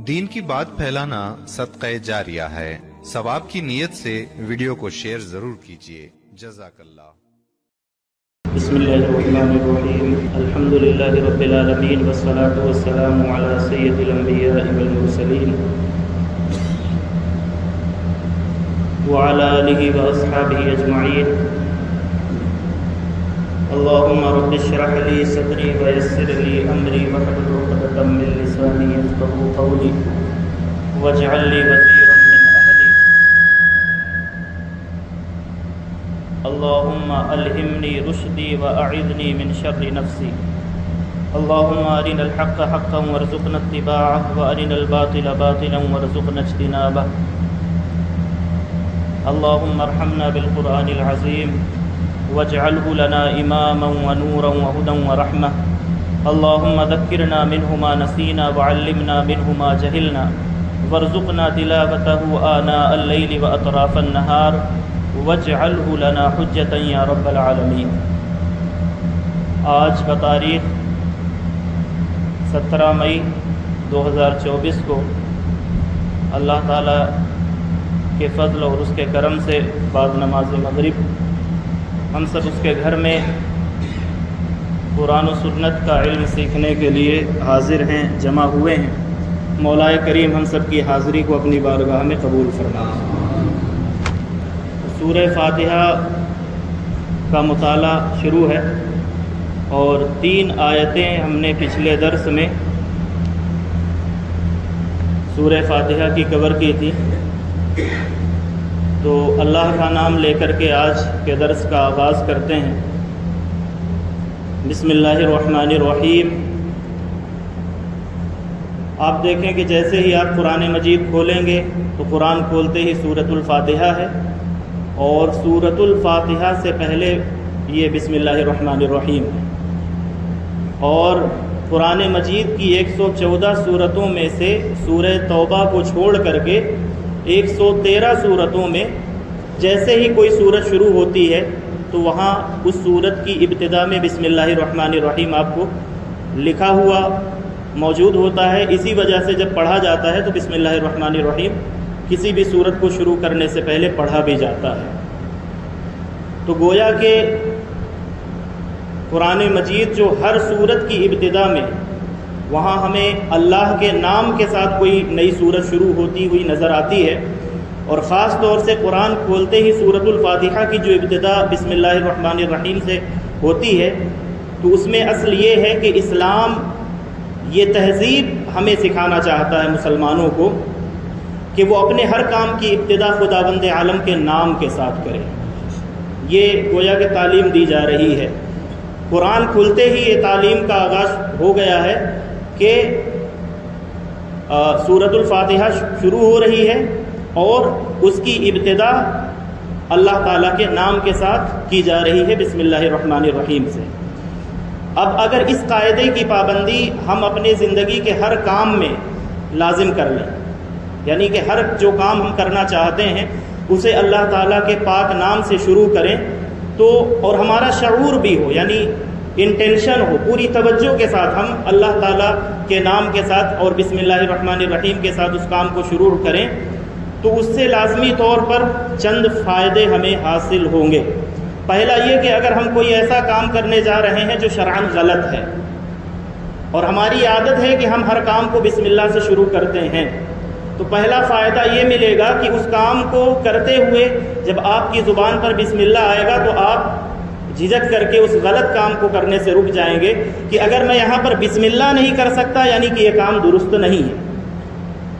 دین کی بات پھیلانا صدقہ جاریہ ہے، ثواب کی نیت سے ویڈیو کو شیئر ضرور کیجیے۔ جزاک اللہ۔ بسم اللہ الرحمن الرحیم، الحمد للہ رب العالمین والصلاة والسلام علی سید الانبیاء والمرسلین وعلی آلہ واصحابہ اجمعین۔ اللہم رب اشرح لی صدری ویسر لی امری واحلل عقدۃ من لسانی یفقہوا قولی واجعل لی وزیرا من اہلی۔ اللہم الہمنی رشدی واعذنی من شر نفسی۔ اللہم ارنا الحق حقا وارزقنا اتباعہ وارنا الباطل باطلا وارزقنا اجتنابہ۔ اللہم ارحمنا بالقرآن العظیم واجعله لنا اماما ونورا وهدى ورحمة۔ اللهم ذكرنا منه ما نسينا وعلمنا منه ما جهلنا وارزقنا تلاوته آناء الليل وأطراف النهار واجعله لنا حجة يا رب العالمين۔ آج بتاریخ 17 مئی 2024 کو اللہ تعالیٰ کے فضل اور اس کے کرم سے بعد نماز مغرب ہم سب اس کے گھر میں قرآن و سنت کا علم سیکھنے کے لیے حاضر ہیں، جمع ہوئے ہیں۔ مولا کریم ہم سب کی حاضری کو اپنی بارگاہ میں قبول فرمائے۔ سورہ فاتحہ کا مطالعہ شروع ہے اور 3 آیتیں ہم نے پچھلے درس میں سورہ فاتحہ کی کور کی تھی، تو اللہ کا نام لے کر کے آج کے درس کا آغاز کرتے ہیں۔ بسم اللہ الرحمن الرحیم۔ آپ دیکھیں کہ جیسے ہی آپ قرآن مجید کھولیں گے تو قرآن کھولتے ہی سورۃ الفاتحہ ہے، اور سورۃ الفاتحہ سے پہلے یہ بسم اللہ الرحمن الرحیم ہے۔ اور قرآن مجید کی 114 سورتوں میں سے سورہ توبہ کو چھوڑ کر کے 113 سورتوں میں جیسے ہی کوئی سورت شروع ہوتی ہے تو وہاں اس سورت کی ابتدا میں بسم اللہ الرحمن الرحیم آپ کو لکھا ہوا موجود ہوتا ہے۔ اسی وجہ سے جب پڑھا جاتا ہے تو بسم اللہ الرحمن الرحیم کسی بھی سورت کو شروع کرنے سے پہلے پڑھا بھی جاتا ہے۔ تو گویا کہ قرآن مجید جو ہر سورت کی ابتدا میں وہاں ہمیں اللہ کے نام کے ساتھ کوئی نئی سورت شروع ہوتی ہوئی نظر آتی ہے، اور خاص طور سے قرآن کھولتے ہی سورۃ الفاتحہ کی جو ابتدا بسم اللہ الرحمن الرحیم سے ہوتی ہے، تو اس میں اصل یہ ہے کہ اسلام یہ تہذیب ہمیں سکھانا چاہتا ہے مسلمانوں کو کہ وہ اپنے ہر کام کی ابتدا خداوند عالم کے نام کے ساتھ کریں۔ یہ گویا کہ تعلیم دی جا رہی ہے۔ قرآن کھلتے ہی یہ تعلیم کا آغاز ہو گیا ہے کہ سورۃ الفاتحہ شروع ہو رہی ہے اور اس کی ابتدا اللہ تعالیٰ کے نام کے ساتھ کی جا رہی ہے، بسم اللہ الرحمن الرحیم سے۔ اب اگر اس قاعدے کی پابندی ہم اپنے زندگی کے ہر کام میں لازم کر لیں، یعنی کہ ہر جو کام ہم کرنا چاہتے ہیں اسے اللہ تعالیٰ کے پاک نام سے شروع کریں، تو اور ہمارا شعور بھی ہو، یعنی انٹینشن ہو، پوری توجہ کے ساتھ ہم اللہ تعالیٰ کے نام کے ساتھ اور بسم اللہ الرحمن الرحیم کے ساتھ اس کام کو شروع کریں، تو اس سے لازمی طور پر چند فائدے ہمیں حاصل ہوں گے۔ پہلا یہ کہ اگر ہم کوئی ایسا کام کرنے جا رہے ہیں جو شرعاً غلط ہے، اور ہماری عادت ہے کہ ہم ہر کام کو بسم اللہ سے شروع کرتے ہیں، تو پہلا فائدہ یہ ملے گا کہ اس کام کو کرتے ہوئے جب آپ کی زبان پر بسم اللہ آئے گا تو آپ جھجک کر کے اس غلط کام کو کرنے سے رک جائیں گے کہ اگر میں یہاں پر بسم اللہ نہیں کر سکتا یعنی کہ یہ کام درست نہیں ہے۔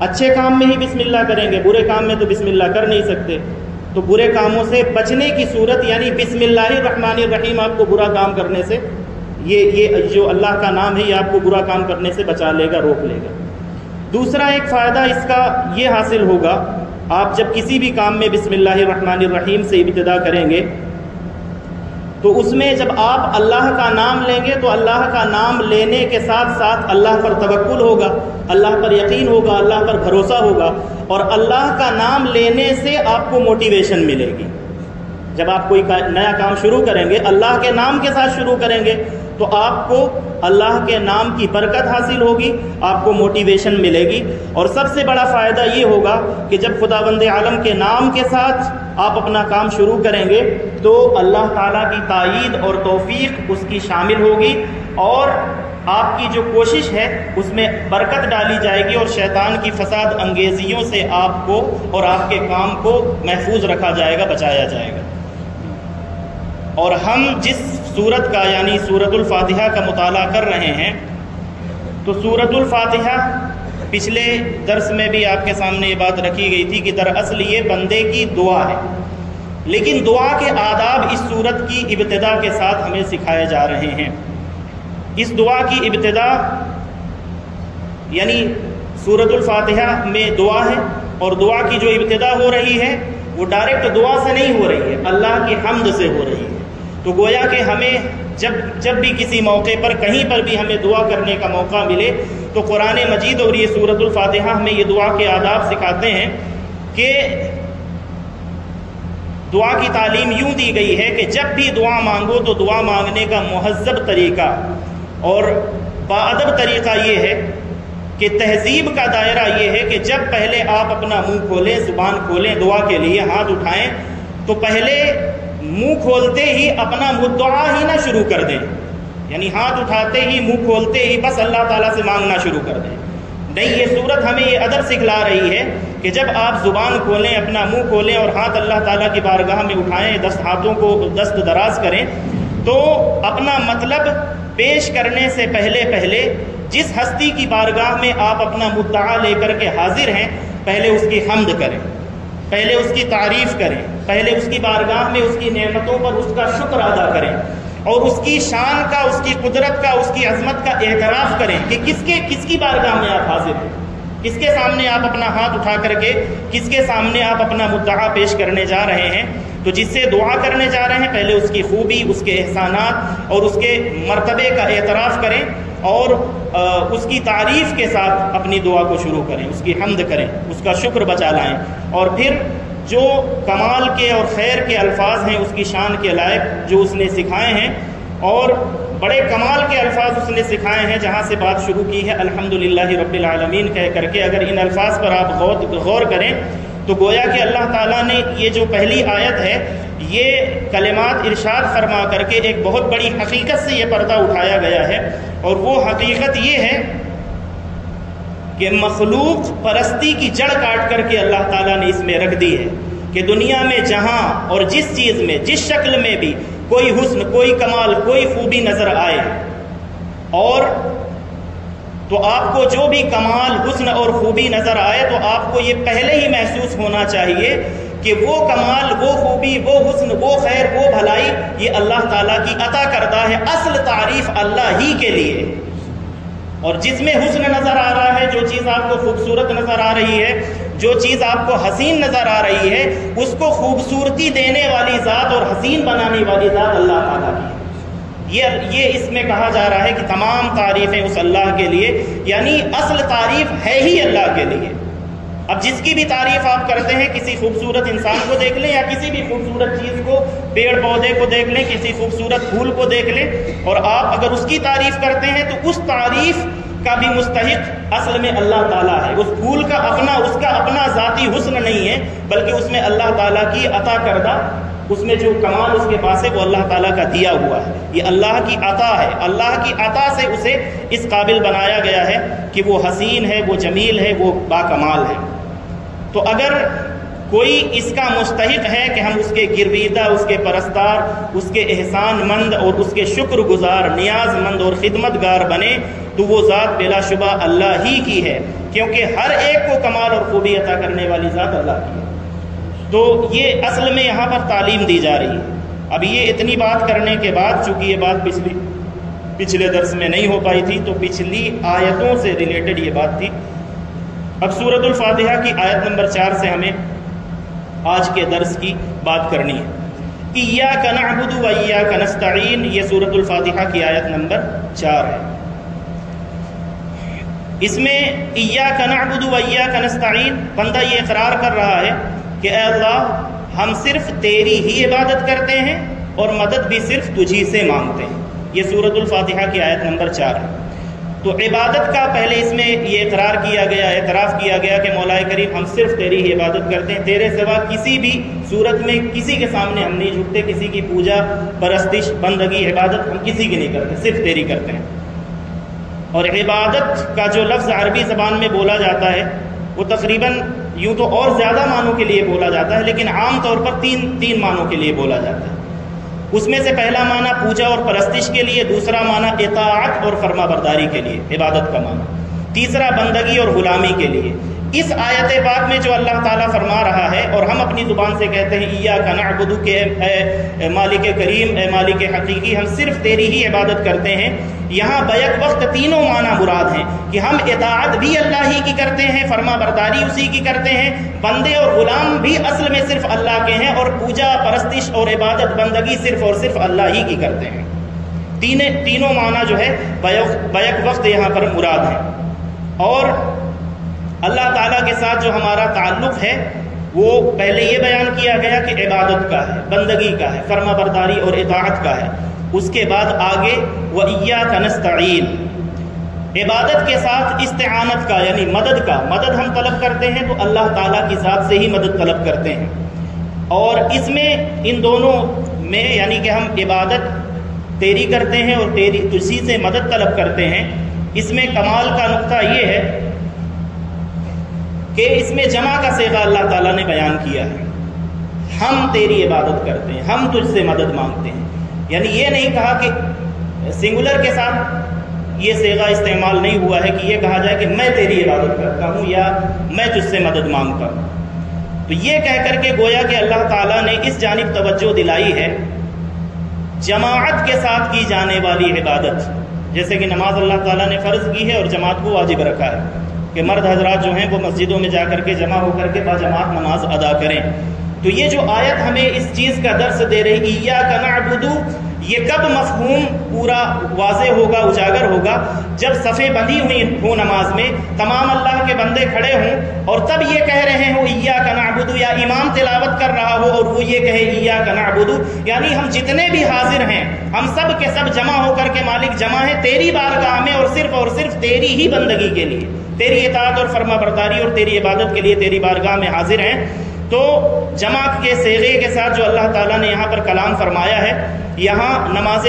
اچھے کام میں ہی بسم اللہ کریں گے، برے کام میں تو بسم اللہ کر نہیں سکتے، تو برے کاموں سے بچنے کی صورت یعنی بسم اللہ الرحمن الرحیم آپ کو برا کام کرنے سے، یہ جو اللہ کا نام ہے یہ آپ کو برا کام کرنے سے بچا لے گا، روک لے گا۔ دوسرا ایک فائدہ اس کا یہ حاصل ہوگا، آپ جب کسی بھی کام میں بسم اللہ الرحمن الرحیم سے ابتدا کریں گے تو اس میں جب آپ اللہ کا نام لیں گے تو اللہ کا نام لینے کے ساتھ ساتھ اللہ پر توکل ہوگا، اللہ پر یقین ہوگا، اللہ پر بھروسہ ہوگا، اور اللہ کا نام لینے سے آپ کو موٹیویشن ملے گی۔ جب آپ کوئی نیا کام شروع کریں گے اللہ کے نام کے ساتھ شروع کریں گے تو آپ کو اللہ کے نام کی برکت حاصل ہوگی، آپ کو موٹیویشن ملے گی، اور سب سے بڑا فائدہ یہ ہوگا کہ جب خداوند عالم کے نام کے ساتھ آپ اپنا کام شروع کریں گے تو اللہ تعالیٰ کی تائید اور توفیق اس کی شامل ہوگی، اور آپ کی جو کوشش ہے اس میں برکت ڈالی جائے گی، اور شیطان کی فساد انگیزیوں سے آپ کو اور آپ کے کام کو محفوظ رکھا جائے گا، بچایا جائے گا۔ اور ہم جس سورت کا یعنی سورۃ الفاتحہ کا مطالعہ کر رہے ہیں، تو سورۃ الفاتحہ پچھلے درس میں بھی آپ کے سامنے یہ بات رکھی گئی تھی کہ دراصل یہ بندے کی دعا ہے، لیکن دعا کے آداب اس سورت کی ابتدا کے ساتھ ہمیں سکھائے جا رہے ہیں۔ اس دعا کی ابتدا یعنی سورۃ الفاتحہ میں دعا ہے، اور دعا کی جو ابتدا ہو رہی ہے وہ ڈائریکٹ دعا سے نہیں ہو رہی ہے، اللہ کی حمد سے ہو رہی ہے۔ تو گویا کہ ہمیں جب بھی کسی موقع پر کہیں پر بھی ہمیں دعا کرنے کا موقع ملے تو قرآن مجید اور یہ سورۃ الفاتحہ ہمیں یہ دعا کے آداب سکھاتے ہیں کہ دعا کی تعلیم یوں دی گئی ہے کہ جب بھی دعا مانگو تو دعا مانگنے کا مہذب طریقہ اور باادب طریقہ یہ ہے کہ تہذیب کا دائرہ یہ ہے کہ جب پہلے آپ اپنا منہ کھولیں، زبان کھولیں دعا کے لیے، ہاتھ اٹھائیں، تو پہلے منہ کھولتے ہی اپنا مدعا ہی نہ شروع کر دیں، یعنی ہاتھ اٹھاتے ہی منہ کھولتے ہی بس اللہ تعالیٰ سے مانگنا شروع کر دیں۔ نہیں، یہ صورت ہمیں یہ ادب سکھلا رہی ہے کہ جب آپ زبان کھولیں، اپنا منہ کھولیں اور ہاتھ اللہ تعالیٰ کی بارگاہ میں اٹھائیں، ہاتھوں کو دست دراز کریں، تو اپنا مطلب پیش کرنے سے پہلے جس ہستی کی بارگاہ میں آپ اپنا مدعا لے کر کے حاضر ہیں، پہلے اس کی حمد کریں، پہلے اس کی تعریف کریں، پہلے اس کی بارگاہ میں اس کی نعمتوں پر اس کا شکر ادا کریں، اور اس کی شان کا، اس کی قدرت کا، اس کی عظمت کا اعتراف کریں کہ کس کی بارگاہ میں آپ حاضر ہیں، کس کے سامنے آپ اپنا ہاتھ اٹھا کر کے کس کے سامنے آپ اپنا مدعا پیش کرنے جا رہے ہیں۔ تو جس سے دعا کرنے جا رہے ہیں پہلے اس کی خوبی، اس کے احسانات اور اس کے مرتبے کا اعتراف کریں، اور اس کی تعریف کے ساتھ اپنی دعا کو شروع کریں، اس کی حمد کریں، اس کا شکر بجا لائیں، اور پھر جو کمال کے اور خیر کے الفاظ ہیں اس کی شان کے لائق جو اس نے سکھائے ہیں، اور بڑے کمال کے الفاظ اس نے سکھائے ہیں، جہاں سے بات شروع کی ہے الحمدللہ رب العالمین کہہ کر کے، اگر ان الفاظ پر آپ غور کریں تو گویا کہ اللہ تعالیٰ نے یہ جو پہلی آیت ہے یہ کلمات ارشاد فرما کر کے ایک بہت بڑی حقیقت سے یہ پردہ اٹھایا گیا ہے، اور وہ حقیقت یہ ہے کہ مخلوق پرستی کی جڑ کاٹ کر کے اللہ تعالیٰ نے اس میں رکھ دی ہے کہ دنیا میں جہاں اور جس چیز میں، جس شکل میں بھی کوئی حسن، کوئی کمال، کوئی خوبی نظر آئے، اور تو آپ کو جو بھی کمال، حسن اور خوبی نظر آئے تو آپ کو یہ پہلے ہی محسوس ہونا چاہیے کہ وہ کمال، وہ خوبی، وہ حسن، وہ خیر، وہ بھلائی یہ اللہ تعالیٰ کی عطا کردہ ہے، اصل تعریف اللہ ہی کے لیے۔ اور جس میں حسن نظر آ رہا ہے، جو چیز آپ کو خوبصورت نظر آ رہی ہے، جو چیز آپ کو حسین نظر آ رہی ہے، اس کو خوبصورتی دینے والی ذات اور حسین بنانے والی ذات اللہ تعالیٰ کی ہے۔ یہ اس میں کہا جا رہا ہے کہ تمام تعریفیں اس اللہ کے لیے، یعنی اصل تعریف ہے ہی اللہ کے لیے۔ اب جس کی بھی تعریف آپ کرتے ہیں، کسی خوبصورت انسان کو دیکھ لیں یا کسی بھی خوبصورت چیز کو، پیڑ پودے کو دیکھ لیں، کسی خوبصورت پھول کو دیکھ لیں، اور آپ اگر اس کی تعریف کرتے ہیں تو اس تعریف کا بھی مستحق اصل میں اللہ تعالیٰ ہے۔ اس پھول کا اس کا اپنا ذاتی حسن نہیں ہے، بلکہ اس میں اللہ تعالیٰ کی عطا کردہ، اس میں جو کمال اس کے پاس ہے وہ اللہ تعالیٰ کا دیا ہوا ہے، یہ اللہ کی عطا ہے۔ اللہ کی عطا سے اسے اس قابل بنایا گیا ہے کہ وہ حسین ہے، وہ جمیل ہے، وہ باکمال ہے۔ تو اگر کوئی اس کا مستحق ہے کہ ہم اس کے گرویدہ، اس کے پرستار، اس کے احسان مند اور اس کے شکر گزار، نیاز مند اور خدمت گار بنے، تو وہ ذات بلا شبہ اللہ ہی کی ہے، کیونکہ ہر ایک کو کمال اور خوبی عطا کرنے والی ذات اللہ کی ہے۔ تو یہ اصل میں یہاں پر تعلیم دی جا رہی ہے۔ اب یہ اتنی بات کرنے کے بعد، چونکہ یہ بات پچھلے درس میں نہیں ہو پائی تھی، تو پچھلی آیتوں سے ریلیٹڈ یہ بات تھی۔ اب سورۃ الفاتحہ کی آیت نمبر 4 سے ہمیں آج کے درس کی بات کرنی ہے۔ ایاک نعبد و ایاک نستعین، یہ سورۃ الفاتحہ کی آیت نمبر 4 ہے۔ اس میں ایاک نعبد و ایاک نستعین، بندہ یہ اقرار کر رہا ہے کہ اے اللہ، ہم صرف تیری ہی عبادت کرتے ہیں اور مدد بھی صرف تجھی سے مانگتے ہیں۔ یہ سورۃ الفاتحہ کی آیت نمبر 4 ہے۔ تو عبادت کا پہلے اس میں یہ اقرار کیا گیا، اعتراف کیا گیا کہ مولا کریم ہم صرف تیری ہی عبادت کرتے ہیں، تیرے سوا کسی بھی صورت میں کسی کے سامنے ہم نہیں جھکتے، کسی کی پوجا پرستش بندگی عبادت ہم کسی کی نہیں کرتے، صرف تیری کرتے ہیں۔ اور عبادت کا جو لفظ عربی زبان میں بولا جاتا ہے وہ تقریباً یوں تو اور زیادہ معنوں کے لیے بولا جاتا ہے، لیکن عام طور پر تین معنوں کے لیے بولا جاتا ہے۔ اس میں سے پہلا معنی پوجا اور پرستش کے لیے، دوسرا معنی اطاعت اور فرما برداری کے لیے عبادت کا معنی، تیسرا بندگی اور غلامی کے لیے۔ اس آیت پاک میں جو اللہ تعالیٰ فرما رہا ہے اور ہم اپنی زبان سے کہتے ہیں ایاک نعبد، کہ اے مالک کریم، اے مالک حقیقی، ہم صرف تیری ہی عبادت کرتے ہیں، یہاں بیک وقت تینوں معنی مراد ہیں کہ ہم اطاعت بھی اللہ ہی کی کرتے ہیں، فرما برداری اسی کی کرتے ہیں، بندے اور غلام بھی اصل میں صرف اللہ کے ہیں، اور پوجا پرستش اور عبادت بندگی صرف اور صرف اللہ ہی کی کرتے ہیں۔ تینوں معنی جو ہے بیک وقت یہاں پر مراد ہیں۔ اور اللہ تعالیٰ کے ساتھ جو ہمارا تعلق ہے وہ پہلے یہ بیان کیا گیا کہ عبادت کا ہے، بندگی کا ہے، فرما برداری اور اطاعت کا ہے۔ اس کے بعد آگے وَإِيَّاكَ نَسْتَعِينُ، عبادت کے ساتھ استعانت کا یعنی مدد کا، مدد ہم طلب کرتے ہیں تو اللہ تعالیٰ کی ذات سے ہی مدد طلب کرتے ہیں۔ اور اس میں ان دونوں میں یعنی کہ ہم عبادت تیری کرتے ہیں اور تیری اسی سے مدد طلب کرتے ہیں، اس میں کمال کا نقطہ یہ ہے کہ اس میں جمع کا صیغہ اللہ تعالیٰ نے بیان کیا ہے، ہم تیری عبادت کرتے ہیں، ہم تجھ سے مدد مانگتے ہیں، یعنی یہ نہیں کہا کہ سنگولر کے ساتھ یہ صیغہ استعمال نہیں ہوا ہے کہ یہ کہا جائے کہ میں تیری عبادت کرتا ہوں یا میں تجھ سے مدد مانگتا ہوں۔ تو یہ کہہ کر کے گویا کہ اللہ تعالیٰ نے اس جانب توجہ دلائی ہے جماعت کے ساتھ کی جانے والی عبادت، جیسے کہ نماز اللہ تعالیٰ نے فرض کی ہے اور جماعت کو واجب رکھا ہے کہ مرد حضرات جو ہیں وہ مسجدوں میں جا کر کے جمع ہو کر کے باجماعت نماز ادا کریں۔ تو یہ جو آیت ہمیں اس چیز کا درس دے رہی ایاک نعبد، یہ کب مفہوم پورا واضح ہوگا، اجاگر ہوگا؟ جب صفیں بندھی ہوئی ہوں نماز میں، تمام اللہ کے بندے کھڑے ہوں اور تب یہ کہہ رہے ہوں ایاک نعبد، یا امام تلاوت کر رہا ہو اور وہ یہ کہے ایاک نعبد، یعنی ہم جتنے بھی حاضر ہیں ہم سب کے سب جمع ہو کر کے مالک جمع ہے تیری بارگاہ میں اور صرف تیری ہی بندگی کے لیے، تیری اطاعت اور فرما برداری اور تیری عبادت کے لیے تیری بارگاہ میں حاضر ہیں۔ تو جمع کے صیغے کے ساتھ جو اللہ تعالیٰ نے یہاں پر کلام فرمایا ہے، یہاں نماز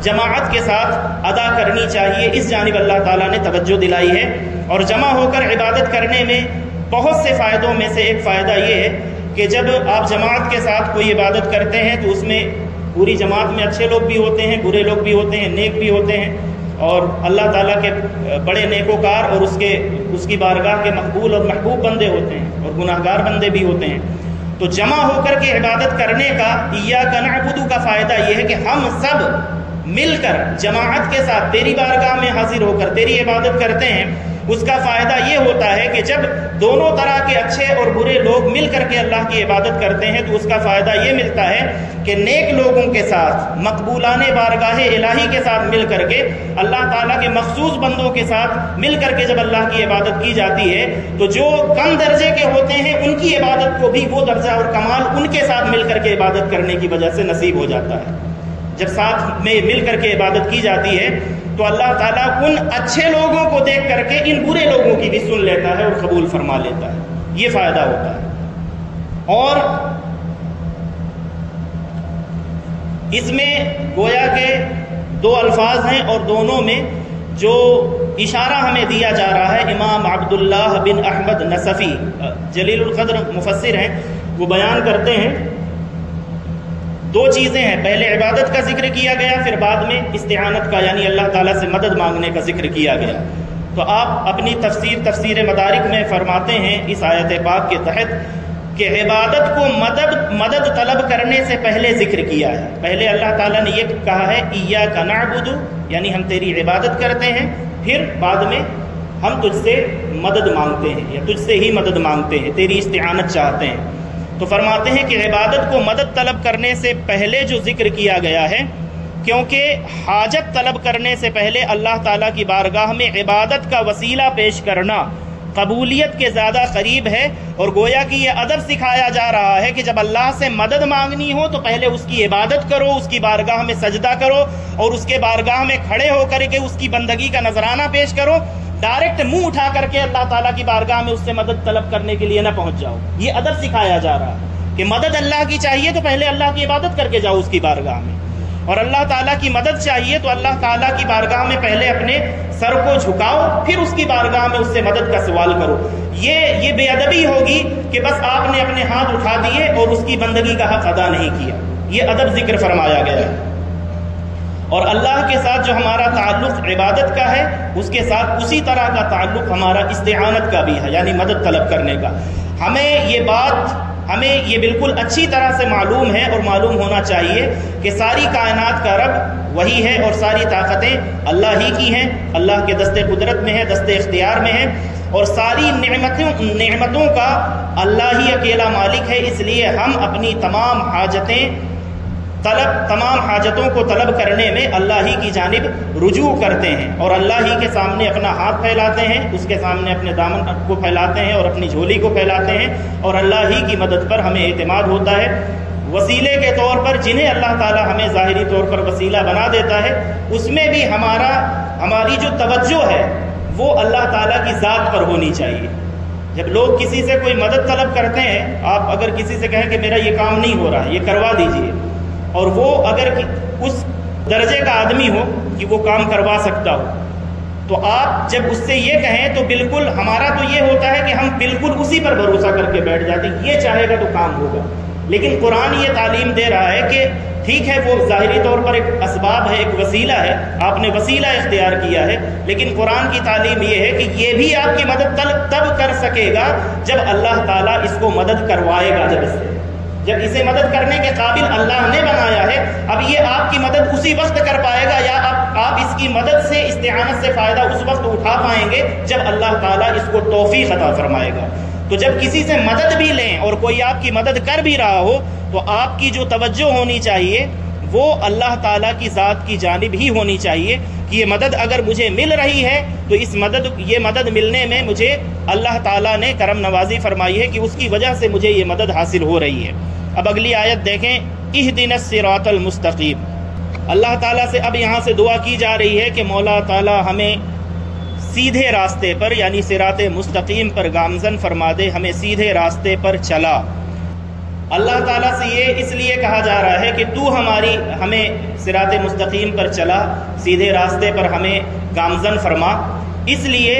جماعت کے ساتھ ادا کرنی چاہیے، اس جانب اللہ تعالیٰ نے توجہ دلائی ہے۔ اور جمع ہو کر عبادت کرنے میں بہت سے فائدوں میں سے ایک فائدہ یہ ہے کہ جب آپ جماعت کے ساتھ کوئی عبادت کرتے ہیں تو اس میں پوری جماعت میں اچھے لوگ بھی ہوتے ہیں، برے لوگ بھی ہوتے ہیں، نیک بھی ہوتے ہیں، اور اللہ تعالیٰ کے بڑے نیکوکار اور اس کی بارگاہ کے مقبول اور محبوب بندے ہوتے ہیں اور گناہگار بندے بھی ہوتے ہیں۔ تو جمع ہو کر کے عبادت کرنے کا ایاک نعبد کا فائدہ یہ ہے کہ ہم سب مل کر جماعت کے ساتھ تیری بارگاہ میں حاضر ہو کر تیری عبادت کرتے ہیں۔ اس کا فائدہ یہ ہوتا ہے کہ جب دونوں طرح کے اچھے اور برے لوگ مل کر کے اللہ کی عبادت کرتے ہیں تو اس کا فائدہ یہ ملتا ہے کہ نیک لوگوں کے ساتھ، مقبولان بارگاہ الہی کے ساتھ مل کر کے، اللہ تعالیٰ کے مخصوص بندوں کے ساتھ مل کر کے جب اللہ کی عبادت کی جاتی ہے تو جو کم درجے کے ہوتے ہیں ان کی عبادت کو بھی وہ درجہ اور کمال ان کے ساتھ مل کر کے عبادت کرنے کی وجہ سے نصیب ہو جاتا ہے۔ جب ساتھ میں مل کر کے عبادت کی جاتی ہے تو اللہ تعالیٰ ان اچھے لوگوں کو دیکھ کر کے ان برے لوگوں کی بھی سن لیتا ہے اور قبول فرما لیتا ہے، یہ فائدہ ہوتا ہے۔ اور اس میں گویا کے دو الفاظ ہیں اور دونوں میں جو اشارہ ہمیں دیا جا رہا ہے، امام عبداللہ بن احمد نصفی جلیل القدر مفسر ہیں، وہ بیان کرتے ہیں دو چیزیں ہیں، پہلے عبادت کا ذکر کیا گیا، پھر بعد میں استعانت کا یعنی اللہ تعالیٰ سے مدد مانگنے کا ذکر کیا گیا۔ تو آپ اپنی تفسیر مدارک میں فرماتے ہیں اس آیت پاک کے تحت کہ عبادت کو مدد طلب کرنے سے پہلے ذکر کیا ہے۔ پہلے اللہ تعالیٰ نے یہ کہا ہے ایاک نعبد، یعنی ہم تیری عبادت کرتے ہیں، پھر بعد میں ہم تجھ سے مدد مانگتے ہیں یا تجھ سے ہی مدد مانگتے ہیں، تیری استعانت چاہتے ہیں۔ تو فرماتے ہیں کہ عبادت کو مدد طلب کرنے سے پہلے جو ذکر کیا گیا ہے، کیونکہ حاجت طلب کرنے سے پہلے اللہ تعالیٰ کی بارگاہ میں عبادت کا وسیلہ پیش کرنا قبولیت کے زیادہ قریب ہے، اور گویا کہ یہ ادب سکھایا جا رہا ہے کہ جب اللہ سے مدد مانگنی ہو تو پہلے اس کی عبادت کرو، اس کی بارگاہ میں سجدہ کرو، اور اس کے بارگاہ میں کھڑے ہو کر کے اس کی بندگی کا نذرانہ پیش کرو۔ ڈائریکٹ منہ اٹھا کر کے اللہ تعالیٰ کی بارگاہ میں اس سے مدد طلب کرنے کے لیے نہ پہنچ جاؤ۔ یہ ادب سکھایا جا رہا ہے کہ مدد اللہ کی چاہیے تو پہلے اللہ کی عبادت کر کے جاؤ اس کی بارگاہ میں، اور اللہ تعالیٰ کی مدد چاہیے تو اللہ تعالیٰ کی بارگاہ میں پہلے اپنے سر کو جھکاؤ، پھر اس کی بارگاہ میں اس سے مدد کا سوال کرو۔ یہ بے ادبی ہوگی کہ بس آپ نے اپنے ہاتھ اٹھا دیے اور اس کی بندگی کا حق ادا نہیں کیا۔ یہ ادب ذکر فرمایا گیا ہے۔ اور اللہ کے ساتھ جو ہمارا تعلق عبادت کا ہے، اس کے ساتھ اسی طرح کا تعلق ہمارا استعانت کا بھی ہے، یعنی مدد طلب کرنے کا۔ ہمیں یہ بالکل اچھی طرح سے معلوم ہے اور معلوم ہونا چاہیے کہ ساری کائنات کا رب وہی ہے، اور ساری طاقتیں اللہ ہی کی ہیں، اللہ کے دست قدرت میں ہے، دست اختیار میں ہے، اور ساری نعمتوں کا اللہ ہی اکیلا مالک ہے۔ اس لیے ہم اپنی تمام حاجتوں کو طلب کرنے میں اللہ ہی کی جانب رجوع کرتے ہیں، اور اللہ ہی کے سامنے اپنا ہاتھ پھیلاتے ہیں، اس کے سامنے اپنے دامن کو پھیلاتے ہیں اور اپنی جھولی کو پھیلاتے ہیں، اور اللہ ہی کی مدد پر ہمیں اعتماد ہوتا ہے۔ وسیلے کے طور پر جنہیں اللہ تعالی ہمیں ظاہری طور پر وسیلہ بنا دیتا ہے، اس میں بھی ہماری جو توجہ ہے وہ اللہ تعالیٰ کی ذات پر ہونی چاہیے۔ جب لوگ کسی سے کوئی مدد طلب کرتے ہیں، آپ اگر کسی سے کہیں کہ میرا یہ کام نہیں ہو رہا ہے، یہ کروا دیجئے، اور وہ اگر اس درجے کا آدمی ہو کہ وہ کام کروا سکتا ہو، تو آپ جب اس سے یہ کہیں تو بالکل ہمارا تو یہ ہوتا ہے کہ ہم بالکل اسی پر بھروسہ کر کے بیٹھ جاتے ہیں، یہ چاہے گا تو کام ہوگا۔ لیکن قرآن یہ تعلیم دے رہا ہے کہ ٹھیک ہے وہ ظاہری طور پر ایک اسباب ہے، ایک وسیلہ ہے، آپ نے وسیلہ اختیار کیا ہے، لیکن قرآن کی تعلیم یہ ہے کہ یہ بھی آپ کی مدد تب کر سکے گا جب اللہ تعالیٰ اس کو مدد کروائے گا۔ جب اسے مدد کرنے کے قابل اللہ نے بنایا ہے، اب یہ آپ کی مدد اسی وقت کر پائے گا، یا آپ اس کی مدد سے، استعانت سے فائدہ اس وقت اٹھا پائیں گے جب اللہ تعالیٰ اس کو توفیق عطا فرمائے گا۔ تو جب کسی سے مدد بھی لیں اور کوئی آپ کی مدد کر بھی رہا ہو، تو آپ کی جو توجہ ہونی چاہیے وہ اللہ تعالیٰ کی ذات کی جانب ہی ہونی چاہیے کہ یہ مدد اگر مجھے مل رہی ہے تو یہ مدد ملنے میں مجھے اللہ تعالیٰ نے کرم نوازی فرمائی ہے کہ اس کی وجہ سے مجھے یہ مدد حاصل ہو رہی ہے۔ اب اگلی آیت دیکھیں، اہدنا الصراط المستقیم۔ اللہ تعالیٰ سے اب یہاں سے دعا کی جا رہی ہے کہ مولا تعالیٰ ہمیں سیدھے راستے پر، یعنی صراط مستقیم پر گامزن فرما دے، ہمیں سیدھے راستے پر چلا۔ اللہ تعالیٰ سے یہ اس لیے کہا جا رہا ہے کہ تو ہمیں صراط مستقیم پر چلا، سیدھے راستے پر ہمیں گامزن فرما، اس لیے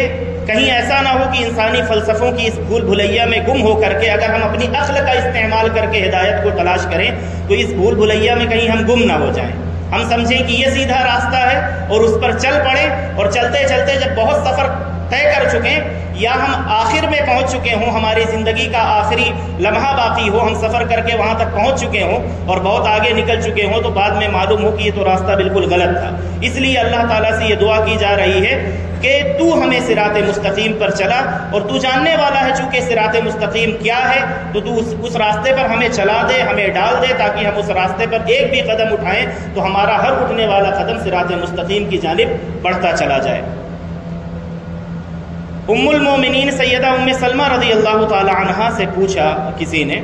کہیں ایسا نہ ہو کہ انسانی فلسفوں کی اس بھول بھلیا میں گم ہو کر کے اگر ہم اپنی عقل کا استعمال کر کے ہدایت کو تلاش کریں تو اس بھول بھلیا میں کہیں ہم گم نہ ہو جائیں۔ ہم سمجھیں کہ یہ سیدھا راستہ ہے اور اس پر چل پڑیں، اور چلتے چلتے جب بہت سفر طے کر چکیں یا ہم آخر میں پہنچ چکے ہوں، ہماری زندگی کا آخری لمحہ باقی ہو، ہم سفر کر کے وہاں تک پہنچ چکے ہوں اور بہت آگے نکل چکے ہوں، تو بعد میں معلوم ہو کہ یہ تو راستہ بالکل غلط تھا۔ اس لیے اللہ تعالیٰ سے یہ دعا کی جا رہی ہے کہ تو ہمیں صراط مستقیم پر چلا، اور تو جاننے والا ہے چونکہ صراط مستقیم کیا ہے، تو تو اس راستے پر ہمیں چلا دے، ہمیں ڈال دے، تاکہ ہم اس راستے پر ایک بھی قدم اٹھائیں تو ہمارا ہر اٹھنے والا قدم صراط مستقیم کی جانب بڑھتا چلا جائے۔ ام المومنین سیدہ ام سلمہ رضی اللہ تعالی عنہا سے پوچھا کسی نے،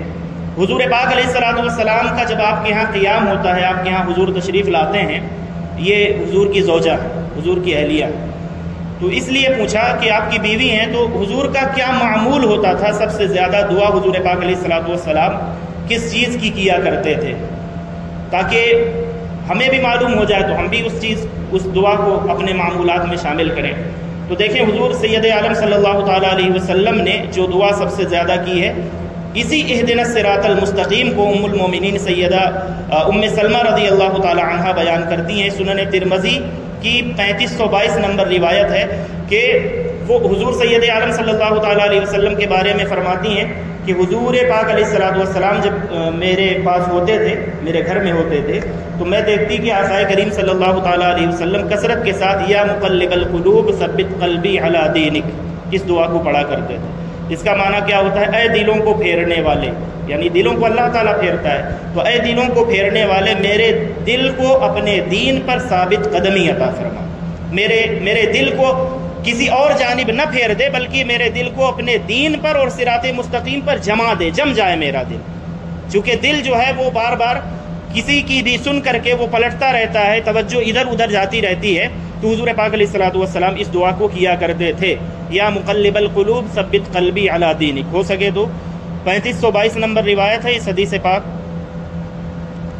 حضور پاک علیہ الصلوۃ والسلام کا جب آپ کے ہاں قیام ہوتا ہے، آپ کے ہاں حضور تشریف لاتے ہیں، یہ حضور کی زوجہ، حضور کی اہلیہ، تو اس لیے پوچھا کہ آپ کی بیوی ہیں، تو حضور کا کیا معمول ہوتا تھا؟ سب سے زیادہ دعا حضور پاک علیہ الصلوۃ والسلام کس چیز کی کیا کرتے تھے، تاکہ ہمیں بھی معلوم ہو جائے تو ہم بھی اس دعا کو اپنے معمولات میں شامل کریں۔ تو دیکھیں حضور سید عالم صلی اللہ تعالیٰ علیہ وسلم نے جو دعا سب سے زیادہ کی ہے، اسی اہدنا الصراط المستقیم کو ام المومنین سیدہ ام سلمہ رضی اللہ تعالیٰ عنہا بیان کرتی ہیں۔ سنن ترمذی کی 3522 نمبر روایت ہے کہ وہ حضور سید عالم صلی اللہ تعالیٰ علیہ وسلم کے بارے میں فرماتی ہیں کہ حضور پاک علیہ الصلوۃ والسلام جب میرے پاس ہوتے تھے، میرے گھر میں ہوتے تھے، تو میں دیکھتی کہ آقائے کریم صلی اللہ تعالیٰ علیہ وسلم کثرت کے ساتھ یا مقلب القلوب ثبت قلبی علی دینک اس دعا کو پڑھا کرتے تھے۔ اس کا معنی کیا ہوتا ہے؟ اے دلوں کو پھیرنے والے، یعنی دلوں کو اللہ تعالیٰ پھیرتا ہے، تو اے دلوں کو پھیرنے والے میرے دل کو اپنے دین پر ثابت قدمی عطا فرما، میرے دل کو کسی اور جانب نہ پھیر دے، بلکہ میرے دل کو اپنے دین پر اور صراط مستقیم پر جما دے، جم جائے میرا دل. چونکہ دل جو ہے وہ بار بار کسی کی بھی سن کر کے وہ پلٹتا رہتا ہے، توجہ ادھر ادھر جاتی رہتی ہے. تو حضور پاک علیہ الصلوۃ والسلام اس دعا کو کیا کرتے تھے، یا مقلب القلوب ثبت قلبی علی دینک. ہو سکے تو 3522 نمبر روایت ہے اس حدیث پاک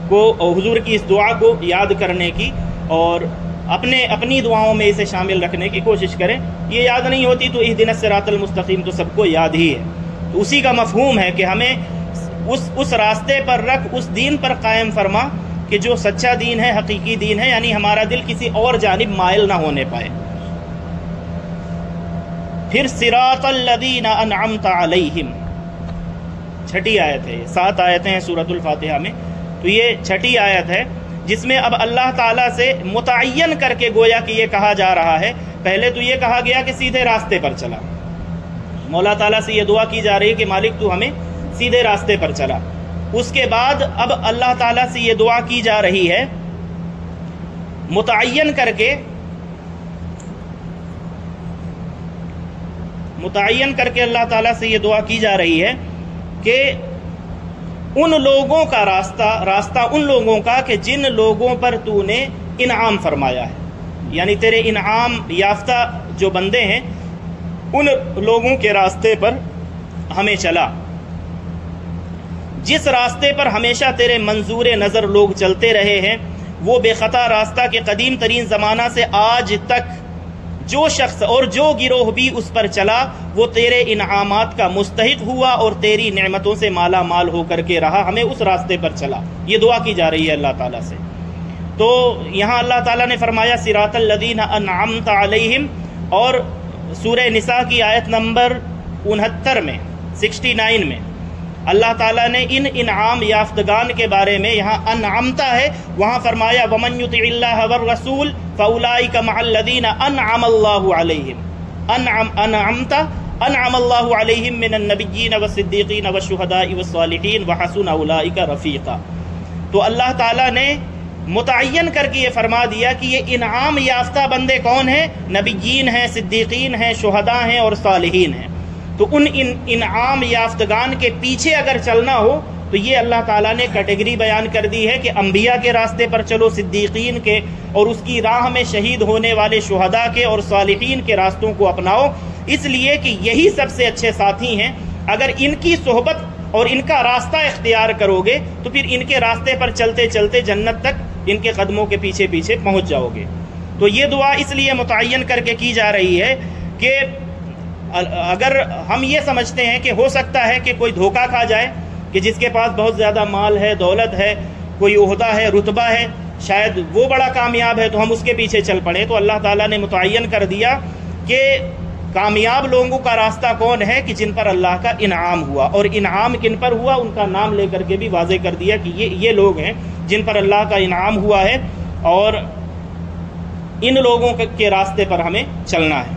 کو، حضور کی اس دعا کو یاد کرنے کی اور اپنی دعاؤں میں اسے شامل رکھنے کی کوشش کریں. یہ یاد نہیں ہوتی تو اہدنا الصراط المستقیم تو سب کو یاد ہی ہے. تو اسی کا مفہوم ہے کہ ہمیں اس راستے پر رکھ، اس دین پر قائم فرما کہ جو سچا دین ہے، حقیقی دین ہے، یعنی ہمارا دل کسی اور جانب مائل نہ ہونے پائے. پھر صراط الذین انعمت علیہم، چھٹی آیت ہے. 7 آیتیں ہیں سورۃ الفاتحہ میں، تو یہ چھٹی آیت ہے جس میں اب اللہ تعالیٰ سے متعین کر کے گویا کہ یہ کہا جا رہا ہے. پہلے تو یہ کہا گیا کہ سیدھے راستے پر چلا، مولا تعالیٰ سے یہ دعا کی جا رہی ہے کہ مالک تو ہمیں سیدھے راستے پر چلا. اس کے بعد اب اللہ تعالیٰ سے یہ دعا کی جا رہی ہے متعین کر کے اللہ تعالیٰ سے یہ دعا کی جا رہی ہے کہ ان لوگوں کا راستہ ان لوگوں کا کہ جن لوگوں پر تو نے انعام فرمایا ہے، یعنی تیرے انعام یافتہ جو بندے ہیں ان لوگوں کے راستے پر ہمیں چلا، جس راستے پر ہمیشہ تیرے منظور نظر لوگ چلتے رہے ہیں. وہ بے خطا راستہ کے قدیم ترین زمانہ سے آج تک جو شخص اور جو گروہ بھی اس پر چلا وہ تیرے انعامات کا مستحق ہوا اور تیری نعمتوں سے مالا مال ہو کر کے رہا، ہمیں اس راستے پر چلا. یہ دعا کی جا رہی ہے اللہ تعالیٰ سے. تو یہاں اللہ تعالیٰ نے فرمایا صراط الذین انعمت علیہم، اور سورہ نساء کی آیت نمبر 69 میں 69 میں اللہ تعالیٰ نے ان انعام یافتگان کے بارے میں، یہاں انعمتا ہے، وہاں فرمایا وَمَن يُطِعِ اللَّهَ وَالرَّسُولَ فَأُولَٰئِكَ مَعَ الَّذِينَ أَنْعَمَ اللَّهُ عَلَيْهِمْ أَنْعَمَ اللَّهُ عَلَيْهِمْ مِنَ النَّبِيِّينَ وَالصِّدِّيقِينَ وَالشُّهَدَاءِ وَالصَّالِحِينَ وَحَسُنَ أُولَٰئِكَ رَفِيقًا. تو اللہ تعالیٰ نے متعین کر کے یہ فرما دیا کہ یہ انعام یافتہ بندے کون ہیں؟ نبیین ہیں، صدیقین ہیں، شہداء ہیں اور صالحین ہیں. تو ان انعام یافتگان کے پیچھے اگر چلنا ہو تو یہ اللہ تعالیٰ نے کیٹیگری بیان کر دی ہے کہ انبیاء کے راستے پر چلو، صدیقین کے اور اس کی راہ میں شہید ہونے والے شہداء کے اور صالحین کے راستوں کو اپناؤ، اس لیے کہ یہی سب سے اچھے ساتھی ہیں. اگر ان کی صحبت اور ان کا راستہ اختیار کرو گے تو پھر ان کے راستے پر چلتے چلتے جنت تک ان کے قدموں کے پیچھے پیچھے پہنچ جاؤ گے. تو یہ دعا اس لیے متعین کر کے کی جا رہی ہے کہ اگر ہم یہ سمجھتے ہیں کہ ہو سکتا ہے کہ کوئی دھوکہ کھا جائے کہ جس کے پاس بہت زیادہ مال ہے، دولت ہے، کوئی عہدہ ہے، رتبہ ہے، شاید وہ بڑا کامیاب ہے تو ہم اس کے پیچھے چل پڑیں. تو اللہ تعالیٰ نے متعین کر دیا کہ کامیاب لوگوں کا راستہ کون ہے کہ جن پر اللہ کا انعام ہوا، اور انعام کن پر ہوا ان کا نام لے کر کے بھی واضح کر دیا کہ یہ لوگ ہیں جن پر اللہ کا انعام ہوا ہے اور ان لوگوں کے راستے پر ہمیں چلنا ہے.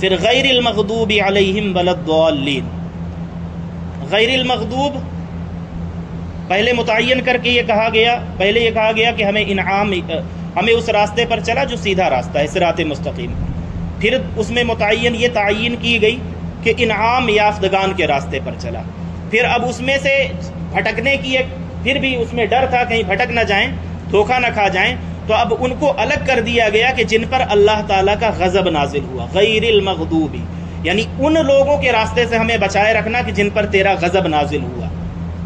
پھر غیر المغضوب علیہم ولا الضالین، غیر المغضوب پہلے متعین کر کے یہ کہا گیا کہ ہمیں اس راستے پر چلا جو سیدھا راستہ ہے، صراط مستقیم. پھر اس میں متعین یہ تعین کی گئی کہ انعام یافتگان کے راستے پر چلا. پھر اب اس میں سے بھٹکنے کی پھر بھی اس میں ڈر تھا کہیں بھٹک نہ جائیں، دھوکہ نہ کھا جائیں، تو اب ان کو الگ کر دیا گیا کہ جن پر اللہ تعالیٰ کا غضب نازل ہوا. غیر المغضوب یعنی ان لوگوں کے راستے سے ہمیں بچائے رکھنا کہ جن پر تیرا غضب نازل ہوا.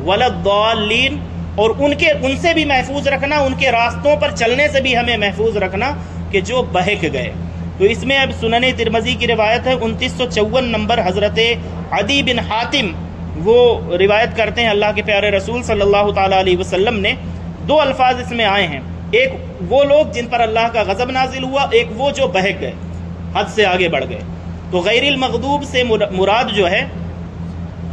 ولا الضالین اور ان سے بھی محفوظ رکھنا، ان کے راستوں پر چلنے سے بھی ہمیں محفوظ رکھنا کہ جو بہک گئے. تو اس میں اب سنن ترمذی کی روایت ہے 2954 نمبر، حضرت عدی بن حاتم وہ روایت کرتے ہیں اللہ کے پیارے رسول صلی اللہ تعالیٰ علیہ وسلم نے 2 الفاظ اس میں آئے ہیں، ایک وہ لوگ جن پر اللہ کا غضب نازل ہوا، ایک وہ جو بہک گئے، حد سے آگے بڑھ گئے. تو غیر المغضوب سے مراد جو ہے،